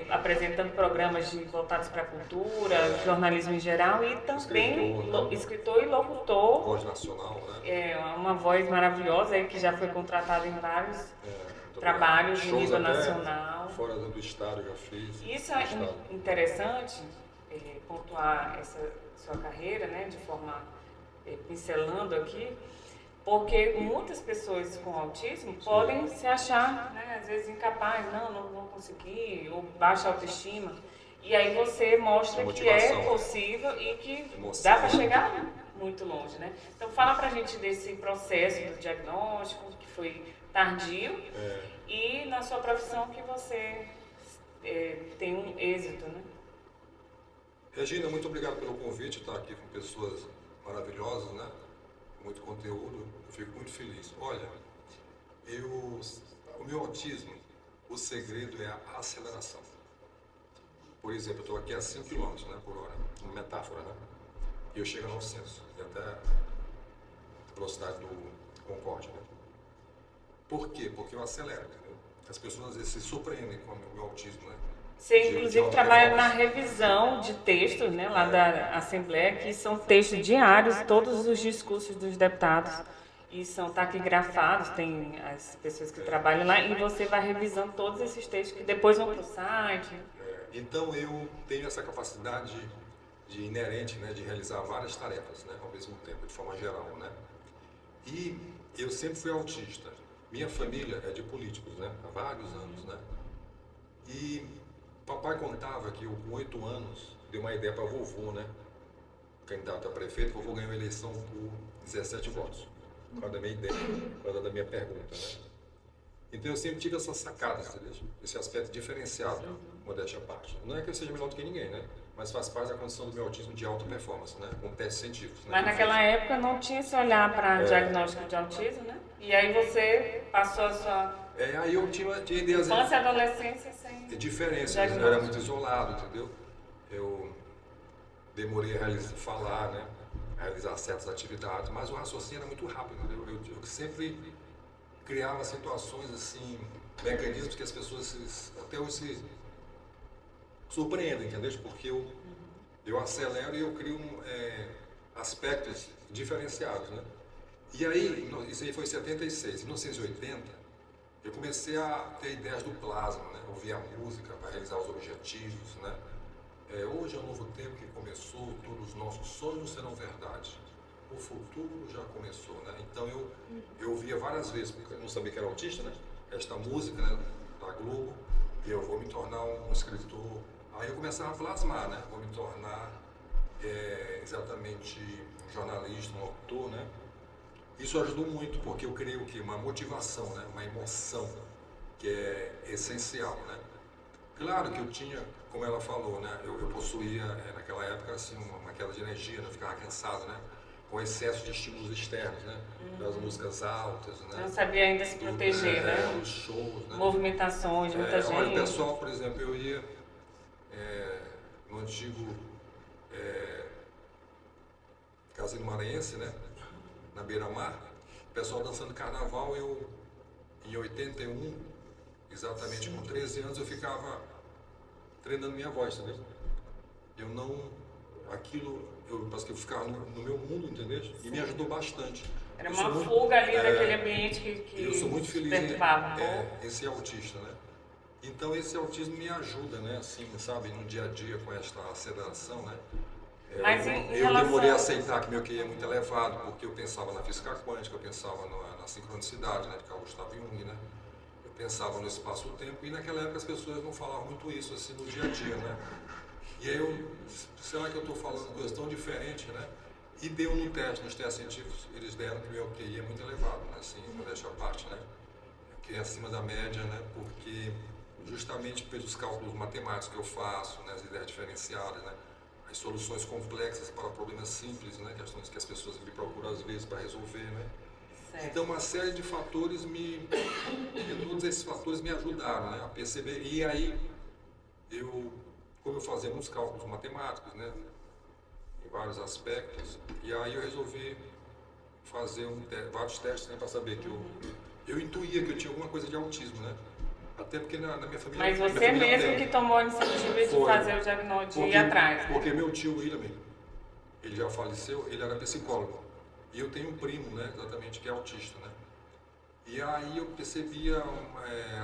apresentando programas voltados para a cultura, jornalismo em geral, e também escritor e locutor. Voz nacional, né? É uma voz maravilhosa aí, que já foi contratada em vários trabalhos de nível nacional. Fora do estado já fiz. Isso é interessante, pontuar essa sua carreira, né, de forma pincelando aqui, porque muitas pessoas com autismo podem se achar, né, às vezes incapazes, não vão conseguir, ou baixa autoestima. E aí você mostra que é possível e que dá para chegar muito longe, né? Então fala pra gente desse processo do diagnóstico, que foi tardio, e na sua profissão que você tem um êxito, né? Regina, muito obrigado pelo convite, estar aqui com pessoas maravilhosas, né? Muito conteúdo, eu fico muito feliz. Olha, o meu autismo, o segredo é a aceleração. Por exemplo, eu estou aqui a 5 km, né, por hora, uma metáfora, né? E eu chego a 900, e até a velocidade do Concorde, né? Por quê? Porque eu acelero, entendeu? As pessoas às vezes se surpreendem com o meu autismo, né? Você, inclusive, trabalha na revisão de textos, né, lá da Assembleia, que são textos diários, todos os discursos dos deputados, e são taquigrafados, tem as pessoas que trabalham lá, e você vai revisando todos esses textos que depois vão para o site. Então, eu tenho essa capacidade inerente, né, de realizar várias tarefas, né, ao mesmo tempo, de forma geral, né? E eu sempre fui autista. Minha família é de políticos, né, há vários anos, né? E papai contava que eu, com 8 anos, dei uma ideia para vovô, né? Candidato a prefeito, vovô ganhou a eleição por 17 votos. Por causa da minha ideia, por causa da minha pergunta, né? Então eu sempre tive essas sacadas, entendeu? Esse aspecto diferenciado, modéstia à parte. Não é que eu seja melhor do que ninguém, né? Mas faz parte da condição do meu autismo de alta performance, né? Com testes científicos. Né? Mas naquela época não tinha esse olhar para diagnóstico de autismo, né? E aí você passou a sua aí eu tinha ideias... infância e adolescência sem diferenças, eu era muito isolado, entendeu? Eu demorei a falar, né? A realizar certas atividades, mas o raciocínio era muito rápido, entendeu? Eu sempre criava situações assim, mecanismos que as pessoas até hoje se surpreendem, entendeu? Porque eu acelero e eu crio aspectos diferenciados, né? E aí, isso aí foi em 76, em 1980, eu comecei a ter ideias do plasma, né? Ouvir a música para realizar os objetivos, né? Hoje é um novo tempo que começou, todos os nossos sonhos serão verdade. O futuro já começou, né? Então eu ouvia várias vezes, porque eu não sabia que era autista, né? Esta música, né, da Globo, e eu vou me tornar um escritor. Aí eu começava a plasmar, né? Vou me tornar exatamente um jornalista, um autor, né? Isso ajudou muito, porque eu creio que uma motivação, né? Uma emoção, que é essencial, né? Claro que eu tinha, como ela falou, né? Eu possuía, naquela época, assim, uma queda de energia, né? Eu ficava cansado, né? Com excesso de estímulos externos, né? Das músicas altas, né? Não sabia ainda se proteger, né? Os shows, né? Movimentações, muita gente. Olha, o pessoal, por exemplo, eu ia no antigo Casino Maranhense, né? Na beira-mar, o pessoal dançando carnaval, eu, em 81, exatamente com 13 anos, eu ficava treinando minha voz, entendeu? Eu não... parece que eu ficava no meu mundo, entendeu? E me ajudou bastante. Era uma fuga ali daquele ambiente que eu sou muito feliz perturbava. Esse autista, né? Então esse autismo me ajuda, né? Assim, sabe, no dia a dia com esta aceleração, né? Mas eu demorei a aceitar que meu QI é muito elevado, porque eu pensava na física quântica, eu pensava na sincronicidade, né? De Carl Gustav Jung, né? Eu pensava no espaço-tempo, e naquela época as pessoas não falavam muito isso, assim, no dia a dia, né? E aí será que eu estou falando coisas tão diferentes, né? E deu no teste, nos testes científicos, eles deram que o meu QI é muito elevado, né? Assim, modéstia à parte, né? Que é acima da média, né? Porque justamente pelos cálculos matemáticos que eu faço, né? As ideias diferenciadas, né? As soluções complexas para problemas simples, né? Questões que as pessoas me procuram às vezes para resolver, né? Certo. Então uma série de fatores todos esses fatores me ajudaram, né? A perceber. E aí como eu fazia muitos cálculos matemáticos, né? Em vários aspectos, e aí eu resolvi fazer vários testes, né? Para saber que eu intuía que eu tinha alguma coisa de autismo, né? Até porque na minha família... Mas você mesmo que tomou a iniciativa de fazer o diagnóstico e ir atrás, né? Porque meu tio William, ele já faleceu, ele era psicólogo. E eu tenho um primo, né, exatamente, que é autista, né? E aí eu percebia,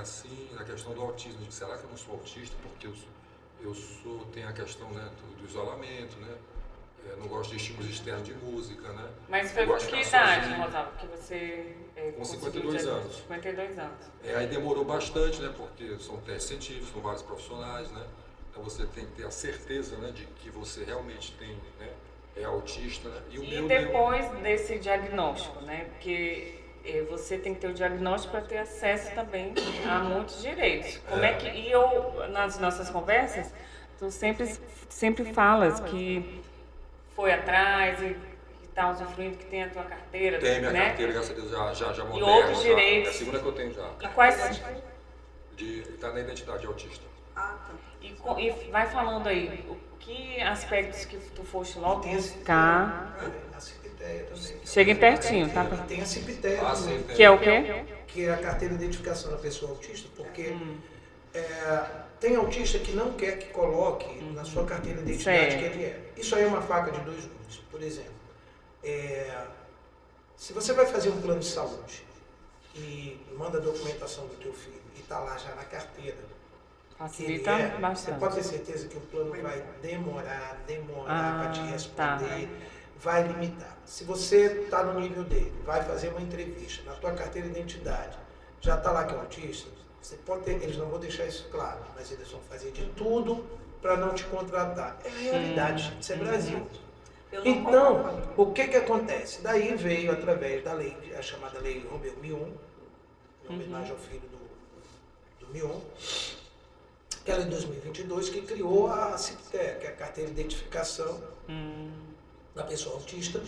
assim, a questão do autismo. Eu disse, será que eu não sou autista? Porque tem a questão, né, do isolamento, né? Não gosto de estímulos externos de música, né? Mas foi com que idade, Rosalvo, que você com 52 anos. 52 anos. Aí demorou bastante, né? Porque são testes científicos, são vários profissionais, né? Então você tem que ter a certeza, né, de que você realmente tem, né, é autista, né? E o E meu depois desse diagnóstico, né? Porque você tem que ter o diagnóstico para ter acesso também a muitos direitos. Como é que e eu nas nossas conversas, tu sempre falas que foi atrás e está usufruindo que tem a tua carteira, tem minha né? carteira, graças a Deus, já E moderna. outros já. direitos. É a segunda que eu tenho já. E quais Tá na identidade de autista. Ah, tá. e vai falando aí o que aspectos que tu foste logo Tem buscar. a Cipiteia também. Cheguem pertinho, tá? E tem a Cipiteia também, sim, tem. Que é o quê? que é a carteira de identificação da pessoa autista, porque tem autista que não quer que coloque na sua carteira de identidade Certo. que ele é. Isso aí é uma faca de dois gumes. Por exemplo, se você vai fazer um plano de saúde e manda a documentação do teu filho e está lá já na carteira, Facilita você bastante. pode ter certeza que o plano vai demorar para te responder, tá. vai limitar. Se você está no nível dele, vai fazer uma entrevista, na tua carteira de identidade, já está lá que é autista, você pode ter, eles não vão deixar isso claro, mas eles vão fazer de tudo para não te contratar. É a realidade, gente, isso é Brasil. Eu não Então, coloco. o que acontece? Daí veio, através da lei, a chamada Lei Romeu Mion, em homenagem ao filho do Mion, que ela é de 2022, que criou a CIPTE, que é a Carteira de Identificação da Pessoa Autista,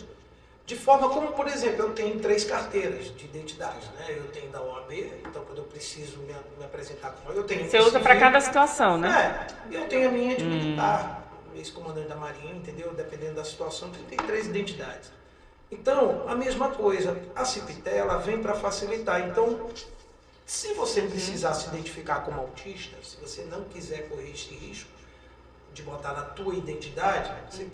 de forma como, por exemplo, eu tenho 3 carteiras de identidade, né? Eu tenho da OAB, então quando eu preciso me apresentar com ela, eu tenho... Você usa para cada situação, né? Eu tenho a minha de militar, ex-comandante da Marinha, entendeu? Dependendo da situação, tem 3 identidades. Então, a mesma coisa, a CIPTE, ela vem para facilitar. Então, se você precisar se identificar como autista, se você não quiser correr esse risco de botar na tua identidade, você,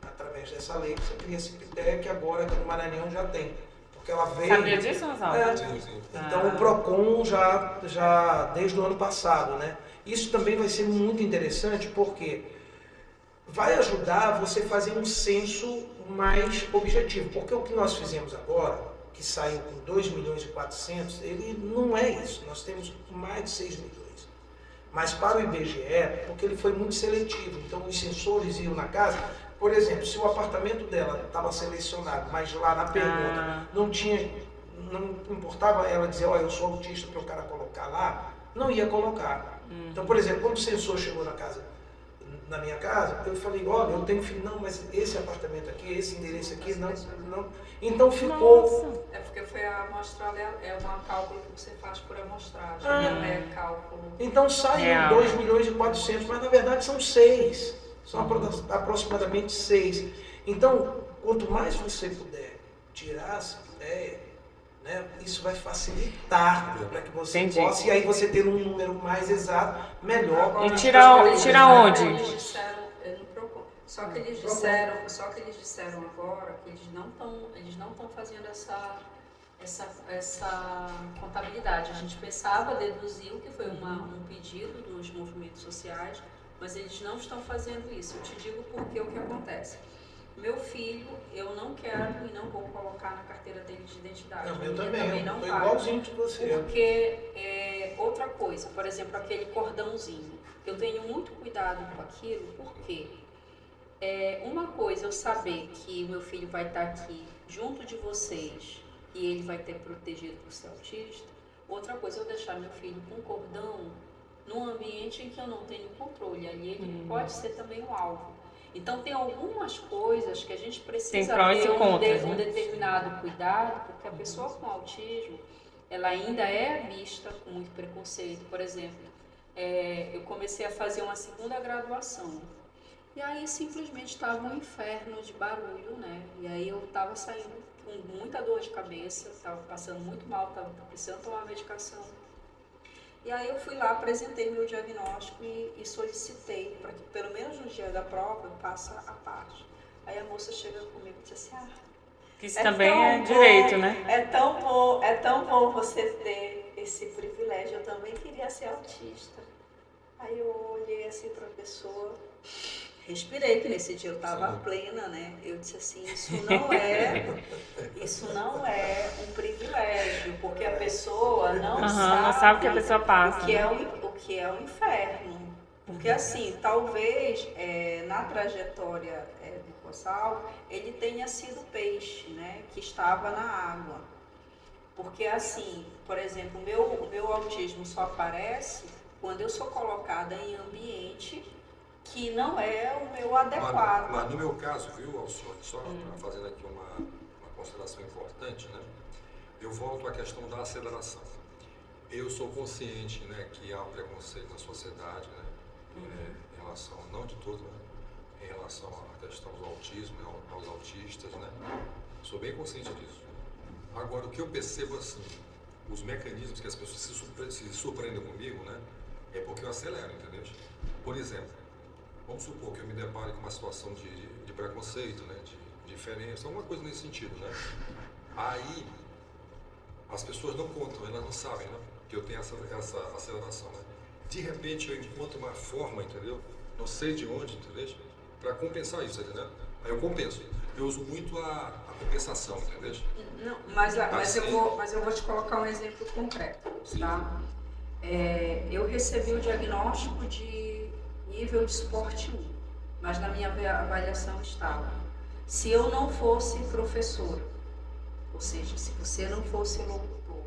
através dessa lei, você cria a CIPTE, que agora aqui no Maranhão já tem. Porque ela veio... Sabia disso, Rosalba? Sim, sim. Então, o PROCON já desde o ano passado, né? Isso também vai ser muito interessante, porque vai ajudar você a fazer um censo mais objetivo. Porque o que nós fizemos agora, que saiu com 2.400.000, ele não é isso. Nós temos mais de 6 milhões. Mas para o IBGE, porque ele foi muito seletivo. Então, os sensores iam na casa. Por exemplo, se o apartamento dela estava selecionado, mas lá na pergunta não importava ela dizer, eu sou autista para o cara colocar lá, não ia colocar. Então, por exemplo, quando o sensor chegou na minha casa, eu falei, olha, eu tenho filho, não, mas esse apartamento aqui, esse endereço aqui, não. Então ficou... É porque foi a amostragem, é um cálculo que você faz por amostragem, não é cálculo. Então saiu 2.400.000, mas na verdade são 6. São aproximadamente 6. Então, quanto mais você puder tirar essa ideia, né, isso vai facilitar para que você possa, e aí você ter um número mais exato, melhor. Agora, E tira onde? Eles disseram, no PROCON, só que eles disseram agora que eles não estão fazendo essa contabilidade. A gente pensava, deduziu que foi um pedido dos movimentos sociais, mas eles não estão fazendo isso. Eu te digo porque o que acontece. Meu filho, eu não quero e não vou colocar na carteira dele de identidade. Não, eu também não estou vai. igualzinho de você. Porque outra coisa, por exemplo, aquele cordãozinho. Eu tenho muito cuidado com aquilo, porque uma coisa eu saber que meu filho vai estar aqui junto de vocês e ele vai ter protegido por ser autista. Outra coisa eu deixar meu filho com cordão num ambiente em que eu não tenho controle. Ali ele pode ser também um alvo. Então tem algumas coisas que a gente precisa ter um determinado cuidado, porque a pessoa com autismo, ela ainda é vista com muito preconceito. Por exemplo, eu comecei a fazer uma segunda graduação. E aí simplesmente estava um inferno de barulho, né? E aí eu estava saindo com muita dor de cabeça, estava passando muito mal, estava precisando tomar medicação. E aí eu fui lá, apresentei meu diagnóstico e solicitei para que pelo menos no dia da prova eu passe a parte. Aí a moça chega comigo e disse assim, Que isso também é direito, né? É tão bom você ter esse privilégio, eu também queria ser autista. Aí eu olhei assim para a pessoa, respirei, que nesse dia eu estava plena, né? Eu disse assim, isso não é um privilégio, porque a pessoa não sabe que a pessoa passa. o que é o inferno. Porque assim, talvez na trajetória colossal, ele tenha sido peixe, né, que estava na água. Porque assim, por exemplo, o meu autismo só aparece quando eu sou colocada em ambiente que não é o meu adequado. Mas no meu caso, viu, Alcione, só fazendo aqui uma consideração importante, né? Eu volto à questão da aceleração. Eu sou consciente, né, que há um preconceito na sociedade, né, em relação, não de todos, né, em relação à questão do autismo, aos autistas, né? Sou bem consciente disso. Agora, o que eu percebo assim, os mecanismos que as pessoas se surpreendem comigo, né, é porque eu acelero, entendeu? Por exemplo, vamos supor que eu me depare com uma situação de preconceito, né, de diferença, alguma coisa nesse sentido, né? Aí, as pessoas não contam, elas não sabem, né, que eu tenho essa aceleração, né? De repente eu encontro uma forma, entendeu? Não sei de onde, entendeu? Para compensar isso, entendeu? Aí eu compenso. Eu uso muito a compensação, entendeu? Não, mas eu vou te colocar um exemplo concreto, tá? Eu recebi o diagnóstico de nível de esporte 1, mas na minha avaliação estava: se eu não fosse professora, ou seja, se você não fosse locutor,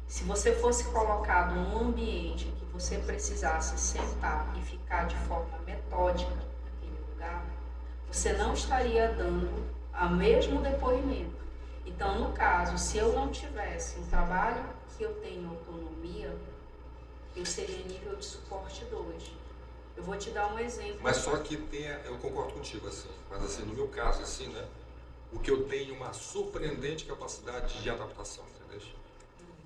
se você fosse colocado num ambiente em que você precisasse sentar e ficar de forma metódica naquele lugar, você não estaria dando o mesmo depoimento. Então, no caso, se eu não tivesse um trabalho que eu tenho autonomia, eu seria nível de suporte 2. Eu vou te dar um exemplo. Mas só que eu concordo contigo, assim, mas assim, no meu caso, assim, né, o que eu tenho uma surpreendente capacidade de adaptação, entendeu?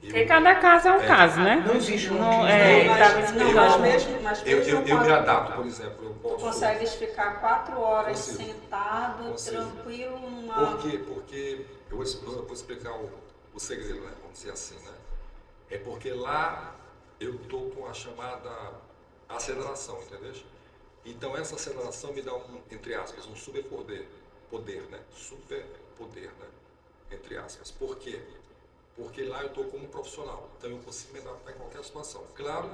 Porque cada caso é um caso, né? Não existe um Eu me adapto, por exemplo, eu posso... Tu consegues ficar 4 horas Consigo. sentado, Consigo. tranquilo, numa... Por quê? Porque eu vou explicar o segredo, né? Vamos dizer assim, né? É porque lá eu estou com a chamada aceleração, entendeu? Então essa aceleração me dá entre aspas, um superpoder, né? Superpoder, né? Entre aspas. Por quê? Porque lá eu estou como profissional, então eu consigo me adaptar em qualquer situação. Claro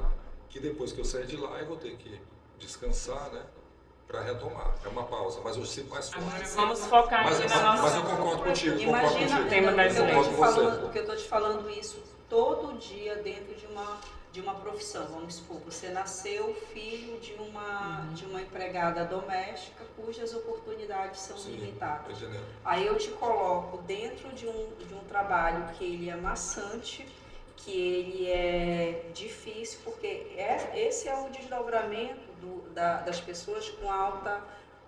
que depois que eu sair de lá eu vou ter que descansar, né? Para retomar. É uma pausa, mas eu sinto mais forte. Agora vamos focar aqui na nossa... Mas eu concordo contigo, Imagina, o tema das leis. o que eu estou te falando isso todo dia dentro de uma profissão. Vamos supor, você nasceu filho de uma empregada doméstica cujas oportunidades são limitadas. Aí eu te coloco dentro de um trabalho que ele é maçante, que ele é difícil, porque esse é o desdobramento das pessoas com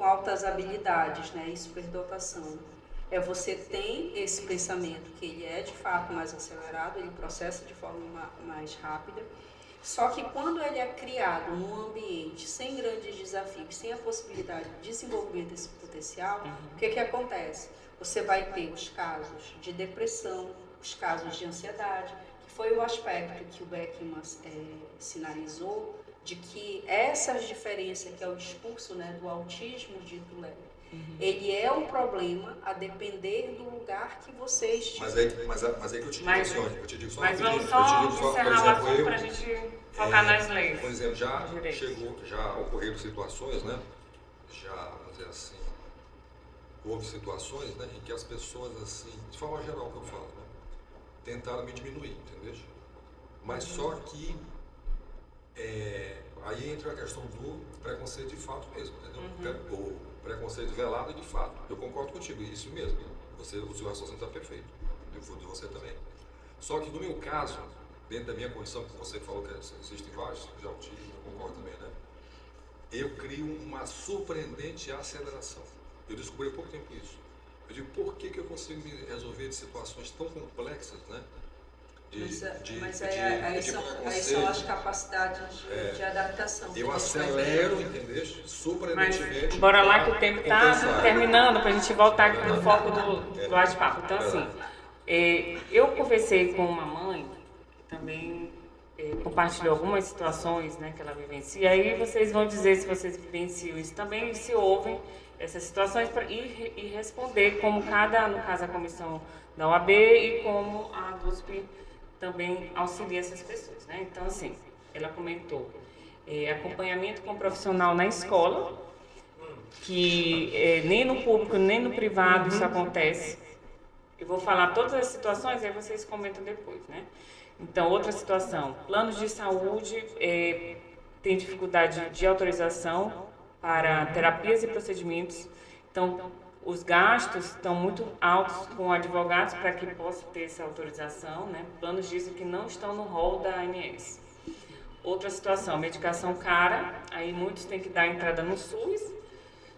altas habilidades, né, e superdotação. Você tem esse pensamento que ele é de fato mais acelerado, ele processa de forma mais rápida, só que quando ele é criado num ambiente sem grandes desafios, sem a possibilidade de desenvolvimento desse potencial, o que acontece? Você vai ter os casos de depressão, os casos de ansiedade, que foi o aspecto que o Beckman sinalizou, de que essas diferenças, que é o discurso, né, do autismo dito leve, ele é um problema a depender do lugar que você estiver. Mas aí que eu te digo, Alcione, eu te digo só Mas rapidinho. vamos só por encerrar o exemplo, assunto para a gente focar nas leis. Por exemplo, já ocorreram situações, né? Vamos dizer assim, houve situações, né, em que as pessoas, assim, de forma geral que eu falo, né, tentaram me diminuir, entendeu? Mas só que aí entra a questão do preconceito de fato mesmo, entendeu? O preconceito velado de fato. Eu concordo contigo, isso mesmo. O seu raciocínio está perfeito. De você também. Só que no meu caso, dentro da minha condição, que você falou que existem vários tipos de autismo, eu concordo também, né? Eu crio uma surpreendente aceleração. Eu descobri há pouco tempo isso. Eu digo, por que eu consigo me resolver de situações tão complexas, né? Aí são as capacidades de adaptação. Eu acelero, entendeu? Surpreendentemente. Mas bora lá que o tempo está terminando para a gente voltar aqui para o foco do bate-papo. Então, assim, eu conversei com uma mãe que também compartilhou algumas situações, né, que ela vivencia. E aí vocês vão dizer se vocês vivenciam isso também, se ouvem essas situações e responder como no caso, a comissão da OAB e como a DUSP também auxilia essas pessoas, né? Então, assim, ela comentou acompanhamento com profissional na escola, que nem no público, nem no privado isso acontece. Eu vou falar todas as situações, aí vocês comentam depois, né? Então, outra situação, planos de saúde têm dificuldade de autorização para terapias e procedimentos. Então, os gastos estão muito altos com advogados para que possa ter essa autorização, né? Planos dizem que não estão no rol da ANS. Outra situação, medicação cara, aí muitos têm que dar entrada no SUS,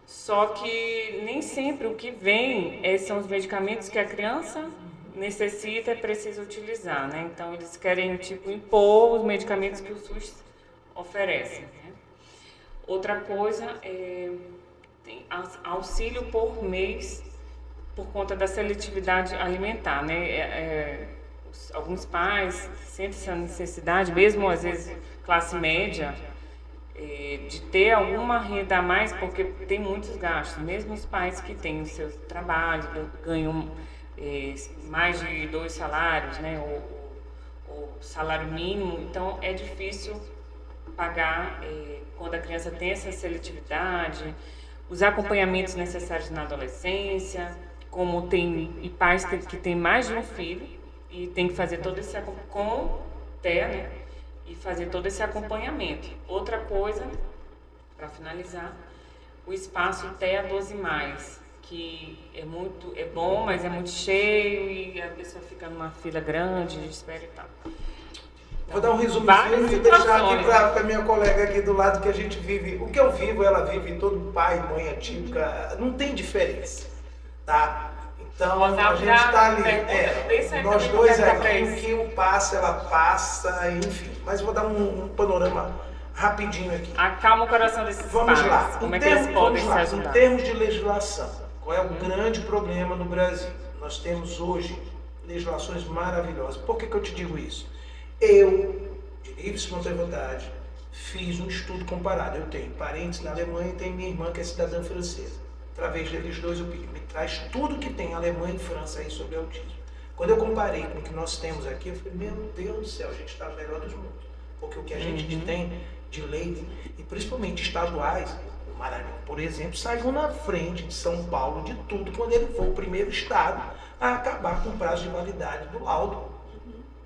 só que nem sempre o que vem são os medicamentos que a criança necessita e precisa utilizar, né? Então, eles querem, impor os medicamentos que o SUS oferece, né? Outra coisa tem auxílio por mês por conta da seletividade alimentar, né? Alguns pais sentem essa necessidade, mesmo às vezes classe média, de ter alguma renda a mais, porque tem muitos gastos. Mesmo os pais que têm os seus trabalhos, ganham mais de 2 salários, né? O salário mínimo, então é difícil pagar quando a criança tem essa seletividade, os acompanhamentos necessários na adolescência, como tem pais que têm mais de um filho e tem que fazer todo esse com TEA, né? E fazer todo esse acompanhamento. Outra coisa, para finalizar, o espaço TEA 12+, que é bom, mas é muito cheio e a pessoa fica numa fila grande, espera e tal. Vou dar um resumozinho e deixar aqui para minha colega aqui do lado que a gente vive. O que eu vivo, ela vive, todo pai, mãe atípica, não tem diferença, tá? Então, a gente está ali, nós dois aqui, o que eu passo, ela passa, enfim. Mas vou dar um panorama rapidinho aqui. Acalma o coração desses pais. Vamos lá. Como é que eles podem se ajudar? Em termos de legislação, qual é o grande problema no Brasil? Nós temos hoje legislações maravilhosas. Por que eu te digo isso? Eu, de livre e espontânea vontade, fiz um estudo comparado. Eu tenho parentes na Alemanha e tenho minha irmã que é cidadã francesa. Através deles dois eu pedi, me traz tudo que tem Alemanha e França aí sobre autismo. Quando eu comparei com o que nós temos aqui, eu falei, meu Deus do céu, a gente está no melhor dos mundos. Porque o que a gente tem de lei, e principalmente estaduais, o Maranhão, por exemplo, saiu na frente de São Paulo de tudo quando ele foi o primeiro estado a acabar com o prazo de validade do laudo.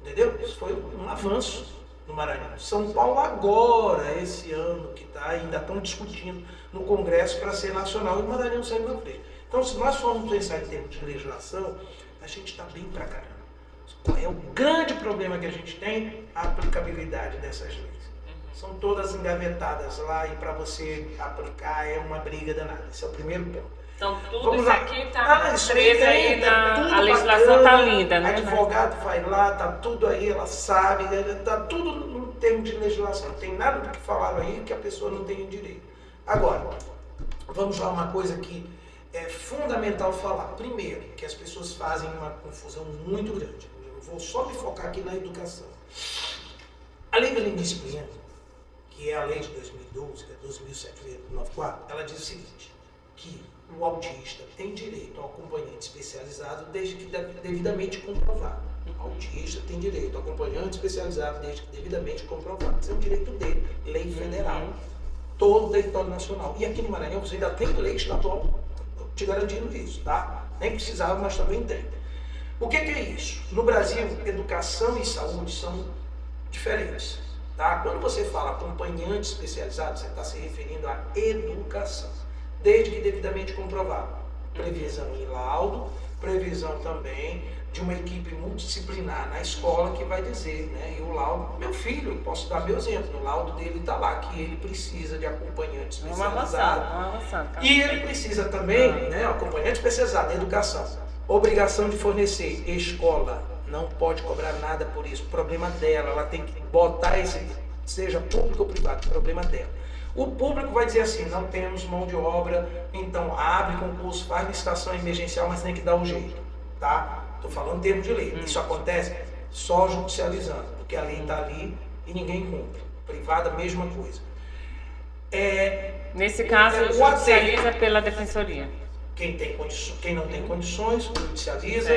Entendeu? Isso foi um avanço no Maranhão. São Paulo agora, esse ano, que ainda estão discutindo no Congresso para ser nacional, e o Maranhão saiu na frente. Então, se nós formos pensar em termos de legislação, a gente está bem pra caramba. Qual é o grande problema que a gente tem? A aplicabilidade dessas leis. São todas engavetadas lá e para você aplicar é uma briga danada. Esse é o primeiro ponto. Então, tudo isso aqui está preso aí, a legislação está linda, né? Advogado vai lá, está tudo aí, ela sabe, está tudo no termo de legislação. Não tem nada do que falaram aí que a pessoa não tem direito. Agora, vamos lá, uma coisa que é fundamental falar. Primeiro, que as pessoas fazem uma confusão muito grande. Eu vou só me focar aqui na educação. A Lei Berenice Pinheiro, que é a lei de 2012, que é 2007-94, ela diz o seguinte, que o autista tem direito ao acompanhante especializado desde que devidamente comprovado. O autista tem direito ao acompanhante especializado desde que devidamente comprovado. Isso é um direito dele, lei federal. Todo o território nacional. E aqui no Maranhão você ainda tem lei estadual te garantindo isso, tá? Nem precisava, mas também tem. O que é isso? No Brasil, educação e saúde são diferentes, tá? Quando você fala acompanhante especializado, você está se referindo à educação, desde que devidamente comprovado. Previsão em laudo, previsão também de uma equipe multidisciplinar na escola que vai dizer, né? E o laudo, meu filho, posso dar meu exemplo, o laudo dele está lá, que ele precisa de acompanhante especializado. E ele precisa também, né? Acompanhante especializado em educação. Obrigação de fornecer, escola não pode cobrar nada por isso, problema dela, ela tem que botar esse, seja público ou privado, problema dela. O público vai dizer assim, não temos mão de obra, então abre concurso, faz licitação emergencial, mas tem que dar um jeito, tá? Estou falando em termos de lei. Isso acontece só judicializando, porque a lei está ali e ninguém cumpre. Privada, mesma coisa. Nesse caso, judicializa pela defensoria. Quem não tem condições, judicializa.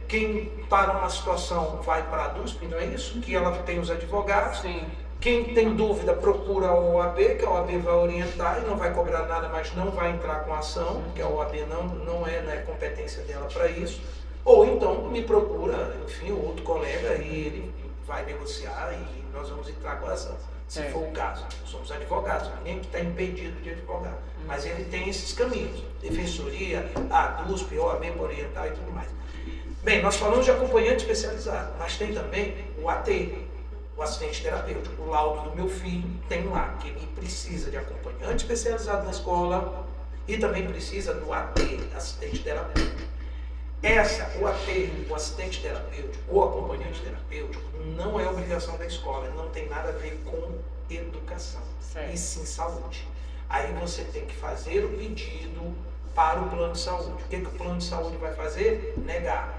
Quem está numa situação vai para a DUSP, não é isso? Que ela tem os advogados. Sim. Quem tem dúvida procura a OAB, que a OAB vai orientar e não vai cobrar nada, mas não vai entrar com ação, porque a OAB não é competência dela para isso. Ou então me procura, enfim, o outro colega e ele vai negociar e nós vamos entrar com a ação, se for o caso. Somos advogados, ninguém que está impedido de advogar. Mas ele tem esses caminhos, defensoria, a DUSP, OAB para orientar e tudo mais. Bem, nós falamos de acompanhante especializado, mas tem também o AT, o assistente terapêutico. O laudo do meu filho tem lá que ele precisa de acompanhante especializado na escola e também precisa do AT, assistente terapêutico. O AT, o assistente terapêutico ou acompanhante terapêutico não é obrigação da escola, não tem nada a ver com educação, e sim saúde. Aí você tem que fazer o pedido para o plano de saúde. O que o plano de saúde vai fazer? Negar.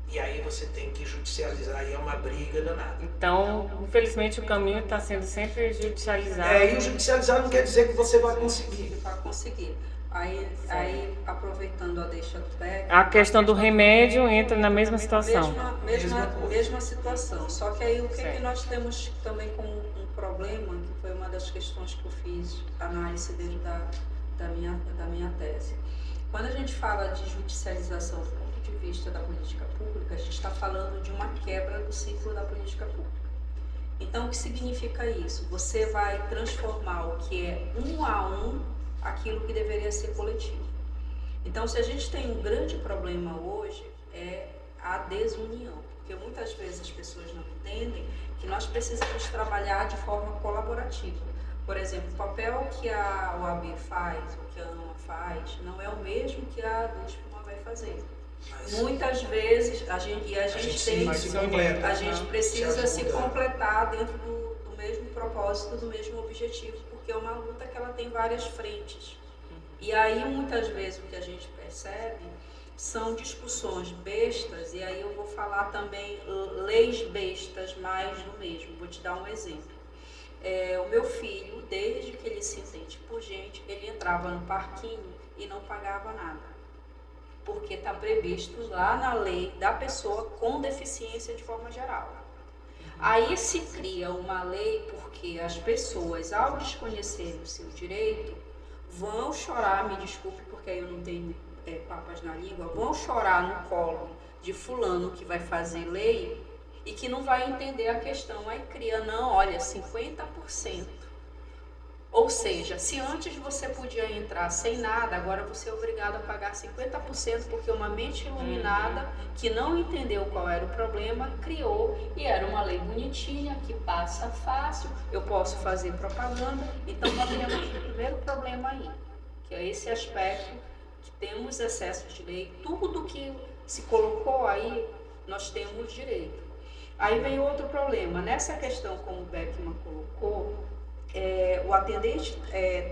E aí você tem que judicializar, e é uma briga danada. Então, infelizmente, o caminho está sendo sempre judicializado. E o judicializar não quer dizer que você vai conseguir. Vai conseguir. Aí, aproveitando a deixa do Beck... A questão do remédio entra na mesma situação. Mesma situação. Só que aí o que nós temos também como um problema, que foi uma das questões que eu fiz análise dentro da minha tese. Quando a gente fala de judicialização do ponto de vista da política pública, a gente está falando de uma quebra do ciclo da política pública. Então, o que significa isso? Você vai transformar o que é um a um aquilo que deveria ser coletivo. Então, se a gente tem um grande problema hoje, é a desunião, porque muitas vezes as pessoas não entendem que nós precisamos trabalhar de forma colaborativa. Por exemplo, o papel que a OAB faz, o que a AMA faz, não é o mesmo que a DUSP vai fazer. Muitas vezes a gente precisa se completar dentro do mesmo propósito, do mesmo objetivo, porque é uma luta que ela tem várias frentes. E aí muitas vezes o que a gente percebe são discussões bestas, e aí eu vou falar também leis bestas mais do mesmo. Vou te dar um exemplo. O meu filho, desde que ele se entende por gente, ele entrava no parquinho e não pagava nada, porque está previsto lá na lei da pessoa com deficiência de forma geral. Aí se cria uma lei porque as pessoas, ao desconhecerem o seu direito, vão chorar, me desculpe porque eu não tenho papas na língua, vão chorar no colo de fulano que vai fazer lei e que não vai entender a questão. Aí cria, não, olha, 50%. Ou seja, se antes você podia entrar sem nada, agora você é obrigado a pagar 50%, porque uma mente iluminada que não entendeu qual era o problema, criou, e era uma lei bonitinha, que passa fácil, eu posso fazer propaganda. Então nós temos o primeiro problema aí, que é esse aspecto que temos excesso de lei, tudo que se colocou aí, nós temos direito. Aí vem outro problema, nessa questão como o Beckman colocou, o atendente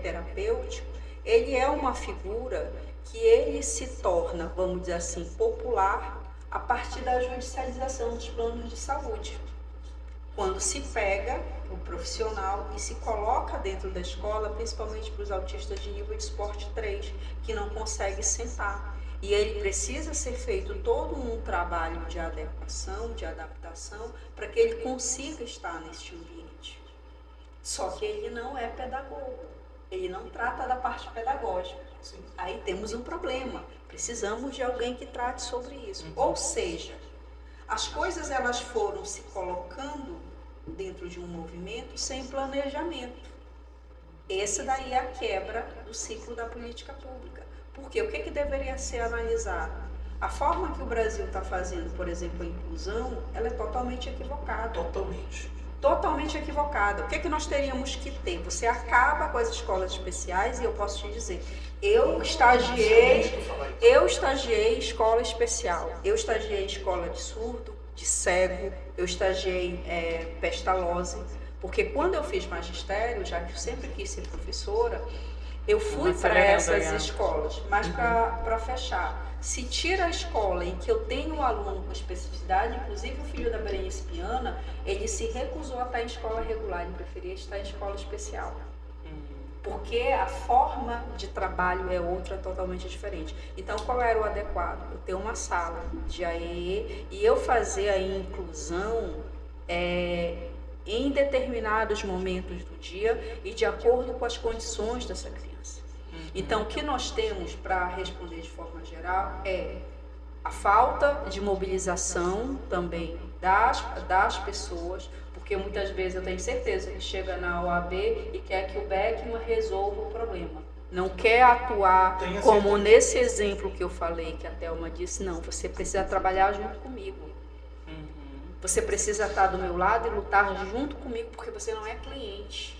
terapêutico, ele é uma figura que ele se torna, vamos dizer assim, popular a partir da judicialização dos planos de saúde. Quando se pega o profissional e se coloca dentro da escola, principalmente para os autistas de nível de esporte 3, que não consegue sentar. E ele precisa ser feito todo um trabalho de adequação, de adaptação, para que ele consiga estar neste ambiente. Só que ele não é pedagogo, ele não trata da parte pedagógica. Sim. Aí temos um problema, precisamos de alguém que trate sobre isso. Ou seja, as coisas elas foram se colocando dentro de um movimento sem planejamento. Essa daí é a quebra do ciclo da política pública. Porque o que deveria ser analisado? A forma que o Brasil está fazendo, por exemplo, a inclusão, ela é totalmente equivocada. Totalmente equivocada. O que nós teríamos que ter? Você acaba com as escolas especiais, e eu posso te dizer, eu estagiei escola especial, eu estagiei escola de surdo, de cego, eu estagiei pestalose, porque quando eu fiz magistério, já que eu sempre quis ser professora, eu fui para essas escolas, mas para fechar. Se tira a escola em que eu tenho um aluno com especificidade, inclusive o filho da Berenice Piana, ele se recusou a estar em escola regular, ele preferia estar em escola especial. Porque a forma de trabalho é outra, totalmente diferente. Então, qual era o adequado? Eu ter uma sala de AEE e eu fazer a inclusão em determinados momentos do dia e de acordo com as condições dessa criança. Então, o que nós temos para responder de forma geral é a falta de mobilização também das pessoas, porque muitas vezes eu tenho certeza que chega na OAB e quer que o Beckman resolva o problema. Não quer atuar como nesse exemplo que eu falei, que a Thelma disse, não, você precisa trabalhar junto comigo. Você precisa estar do meu lado e lutar junto comigo, porque você não é cliente.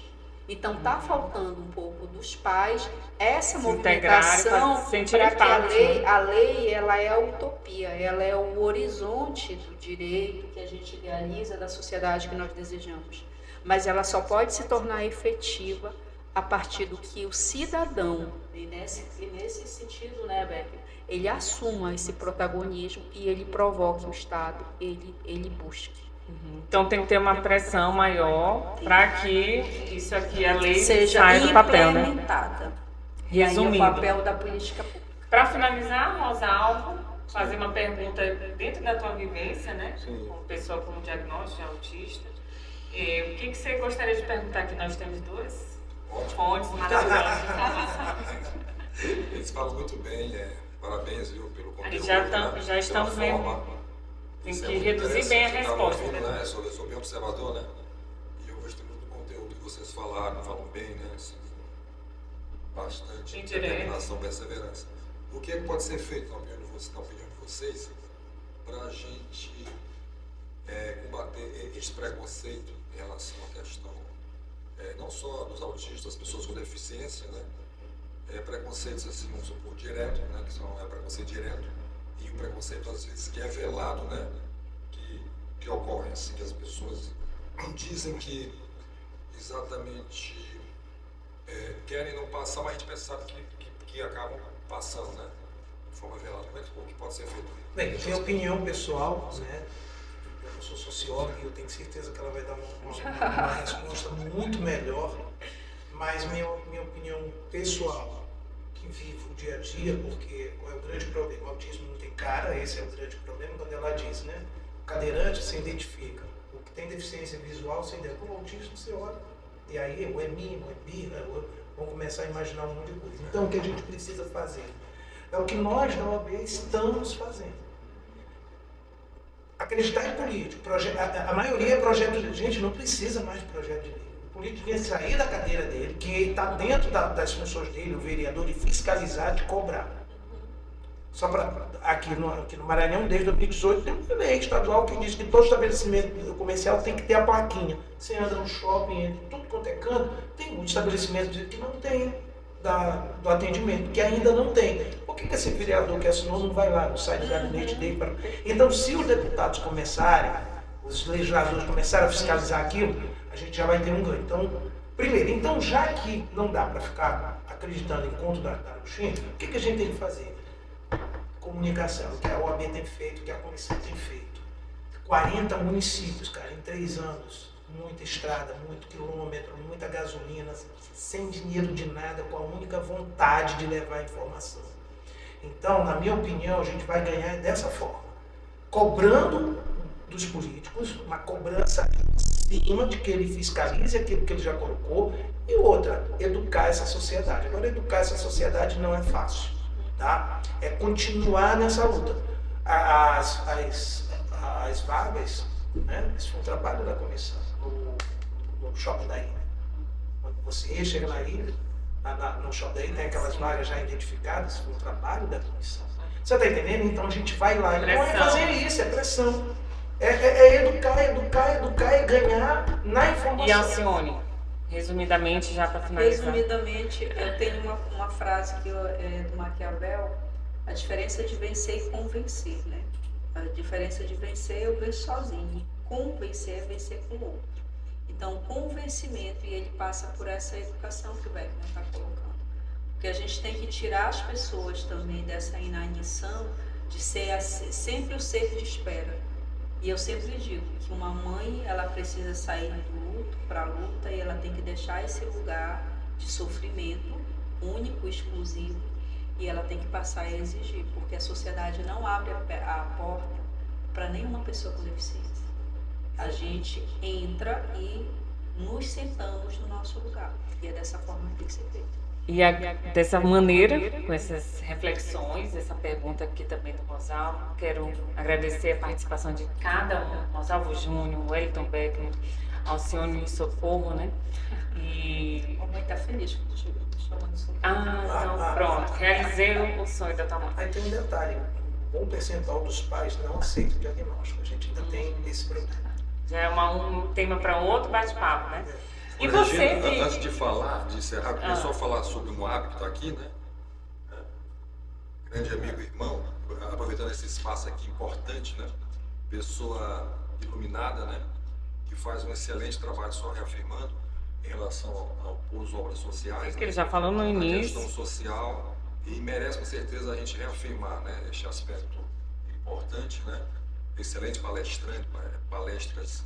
Então está faltando um pouco dos pais essa movimentação para que a lei ela é a utopia, ela é o horizonte do direito que a gente idealiza da sociedade que nós desejamos. Mas ela só pode se tornar efetiva a partir do que o cidadão, e nesse sentido, né, Becker, ele assuma esse protagonismo e ele provoque o Estado, ele busque. Então tem que ter uma pressão maior para que isso aqui, a lei, saia do papel, né? Implementada. E aí Resumindo, é o papel da política pública. Para finalizar, Rosalvo, fazer uma pergunta dentro da tua vivência, né? Sim. Como pessoa com diagnóstico de autista. O que você gostaria de perguntar? Que nós temos duas fontes maravilhosas de informação. Eles falam muito bem, parabéns, viu, pelo conteúdo. Já estamos vendo. Tem que reduzir bem a resposta. Ouvindo, né? Eu sou bem observador, né? E eu gostei muito do conteúdo que vocês falaram, falam bem, né? Assim, bastante determinação, perseverança. O que é que pode ser feito, na opinião de vocês, para a gente combater esse preconceito em relação à questão não só dos autistas, das pessoas com deficiência, né? Preconceitos assim, vamos supor, direto, né? Que são preconceito direto. E o preconceito, às vezes, que é velado, né? Que ocorre, assim, que as pessoas dizem que exatamente querem não passar, mas a gente sabe que acabam passando, né? De forma velada. Como é que pode ser feito? Bem, minha opinião pessoal, né? Eu não sou sociólogo e eu tenho certeza que ela vai dar uma resposta muito melhor, mas minha opinião pessoal, que vivo o dia a dia, porque qual é o grande problema? O autismo não tem cara, esse é o grande problema, quando ela diz, né? O cadeirante se identifica, o que tem deficiência visual se identifica, o autista você olha, e aí ou é mimo, é birra, vão começar a imaginar um monte de coisa. Então o que a gente precisa fazer é o que nós da OAB estamos fazendo. Acreditar em político, a maioria é projeto de lei. Gente, não precisa mais de projeto de lei. O político tem que sair da cadeira dele, que está dentro das funções dele, o vereador, de fiscalizar, de cobrar. Só para aqui no Maranhão, desde 2018, tem uma lei estadual que diz que todo estabelecimento comercial tem que ter a plaquinha. Você anda no shopping, tudo quanto é canto, tem muito estabelecimento que não tem do atendimento, que ainda não tem. Por que esse vereador que assinou não vai lá, não sai do gabinete dele? Então, se os deputados começarem, os legisladores começarem a fiscalizar aquilo, a gente já vai ter um ganho. Então, primeiro, já que não dá para ficar acreditando em conto da Luchinha, o que a gente tem que fazer? Comunicação, o que a OAB tem feito, o que a Comissão tem feito. 40 municípios, cara, em 3 anos. Muita estrada, muito quilômetro, muita gasolina, sem dinheiro de nada, com a única vontade de levar informação. Então, na minha opinião, a gente vai ganhar dessa forma. Cobrando dos políticos, uma cobrança em cima de que ele fiscalize aquilo que ele já colocou, e outra, educar essa sociedade. Agora, educar essa sociedade não é fácil, tá? É continuar nessa luta. As vagas, né? Isso foi um trabalho da comissão. No shopping da ilha. Quando você chega na ilha, no shopping da ilha tem aquelas vagas já identificadas, foi um trabalho da comissão. Você está entendendo? Então a gente vai lá. Então é fazer isso, é pressão. É educar e ganhar na informação. E Alcione, resumidamente, já para finalizar. Resumidamente, eu tenho uma frase que é do Maquiavel, a diferença de vencer e convencer, né? A diferença de vencer, eu venço sozinho. Convencer é vencer com o outro. Então, convencimento, e ele passa por essa educação que o Beckman está colocando. Porque a gente tem que tirar as pessoas também dessa inanição de ser sempre o ser de espera. E eu sempre digo que uma mãe, ela precisa sair do luto para a luta e ela tem que deixar esse lugar de sofrimento único, exclusivo, e ela tem que passar a exigir, porque a sociedade não abre a porta para nenhuma pessoa com deficiência. A gente entra e nos sentamos no nosso lugar. E é dessa forma que tem que ser feito. E dessa maneira, com essas reflexões, essa pergunta aqui também do Rosalvo, quero agradecer a participação de cada um, Rosalvo Júnior, Wellington Beckman, Alcione Socorro, né? E... A mãe está feliz com o chamando de Socorro. então pronto, realizei o sonho da tua mãe. Aí tem um detalhe, um bom percentual dos pais não aceita o diagnóstico, a gente ainda tem esse problema. Já é um tema para outro bate-papo, né? E Regina, você, antes de falar, de encerrar, eu queria só falar sobre o Moab que está aqui, né? Grande amigo e irmão, aproveitando esse espaço aqui importante, né? Pessoa iluminada, né? Que faz um excelente trabalho, só reafirmando, em relação ao pouso obras sociais. que ele já falou no A início. questão social, e merece com certeza a gente reafirmar, né? Este aspecto importante, né? Excelente palestrante, palestras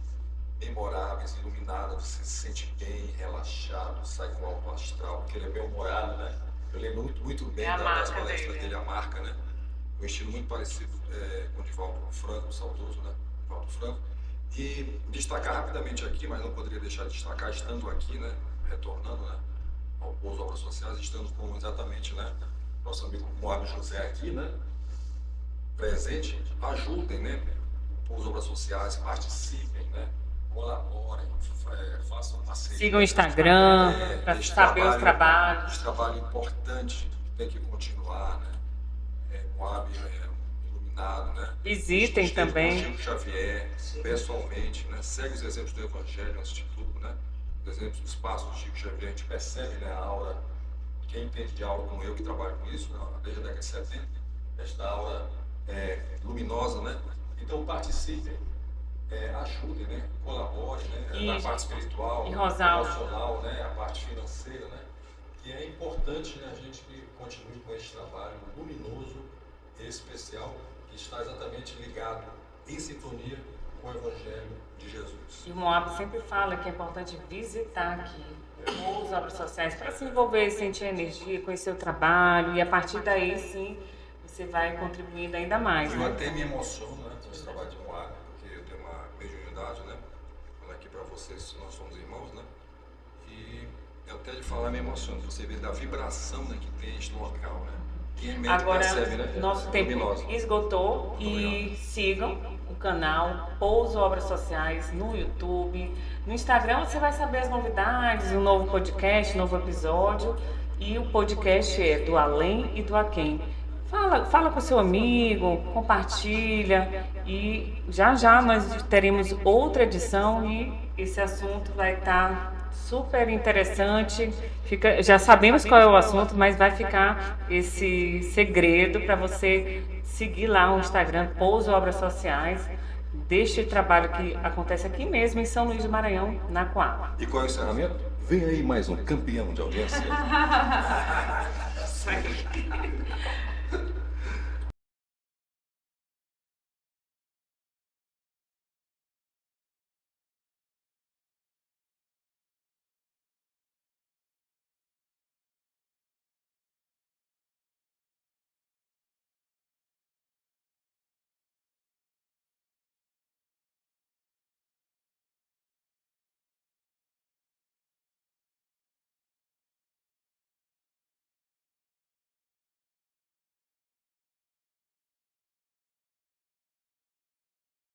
memoráveis, iluminadas, você se sente bem, relaxado, sai com alto astral, porque ele é bem-humorado, né? Eu lembro muito bem É a das marca palestras dele. dele, a marca, né? Um estilo muito parecido com o Divaldo Franco, o saudoso, né? Divaldo Franco. E destacar rapidamente aqui, mas não poderia deixar de destacar, estando aqui, né? Retornando, né? Ao Pouso Obras Sociais, estando com exatamente, né? Nosso amigo Moab José aqui, né? Presente, ajudem, né? O Pouso Obras Sociais, participem, né? Colaborem, façam parceria. Sigam o Instagram para esse saber os trabalhos. Esse trabalho importante que tem que continuar, né? Moab iluminado, né? Visitem Esteve também. Com Chico Xavier, pessoalmente, né? Segue os exemplos do Evangelho antes de tudo, né? Os exemplos dos passos do Chico Xavier, a gente percebe, né? A aura, quem entende de aura como eu, que trabalho com isso, né? Desde a década de 70, esta aura luminosa, né? Então participem. Ajudem, né? Colaborem, né? Na parte espiritual, emocional, né? A parte financeira, né? E é importante, né, a gente que continue com esse trabalho luminoso e especial que está exatamente ligado em sintonia com o Evangelho de Jesus. E o Moab sempre fala que é importante visitar aqui as obras sociais para se envolver, sentir energia, conhecer o trabalho e a partir daí sim você vai contribuindo ainda mais. Eu Né? até me emociono, né, com esse trabalho de Moab, porque eu tenho uma mediunidade, né? Falando aqui para vocês, nós somos irmãos, né? E eu até de falar me emociono, você vê da vibração, né, que tem este local, né? Quem mente Agora, percebe, né? nosso tempo Luminosa. esgotou e sigam o canal Pouso Obras Sociais no YouTube. No Instagram você vai saber as novidades, um novo podcast, um novo episódio. E o podcast é do Além e do Aquém. Fala com seu amigo, compartilha e já nós teremos outra edição e esse assunto vai estar super interessante. Já sabemos qual é o assunto, mas vai ficar esse segredo para você seguir lá o Instagram Pouso Obras Sociais, deste trabalho que acontece aqui mesmo em São Luís do Maranhão, na Coab. E qual é o encerramento? Vem aí mais um campeão de audiência. Isso aí.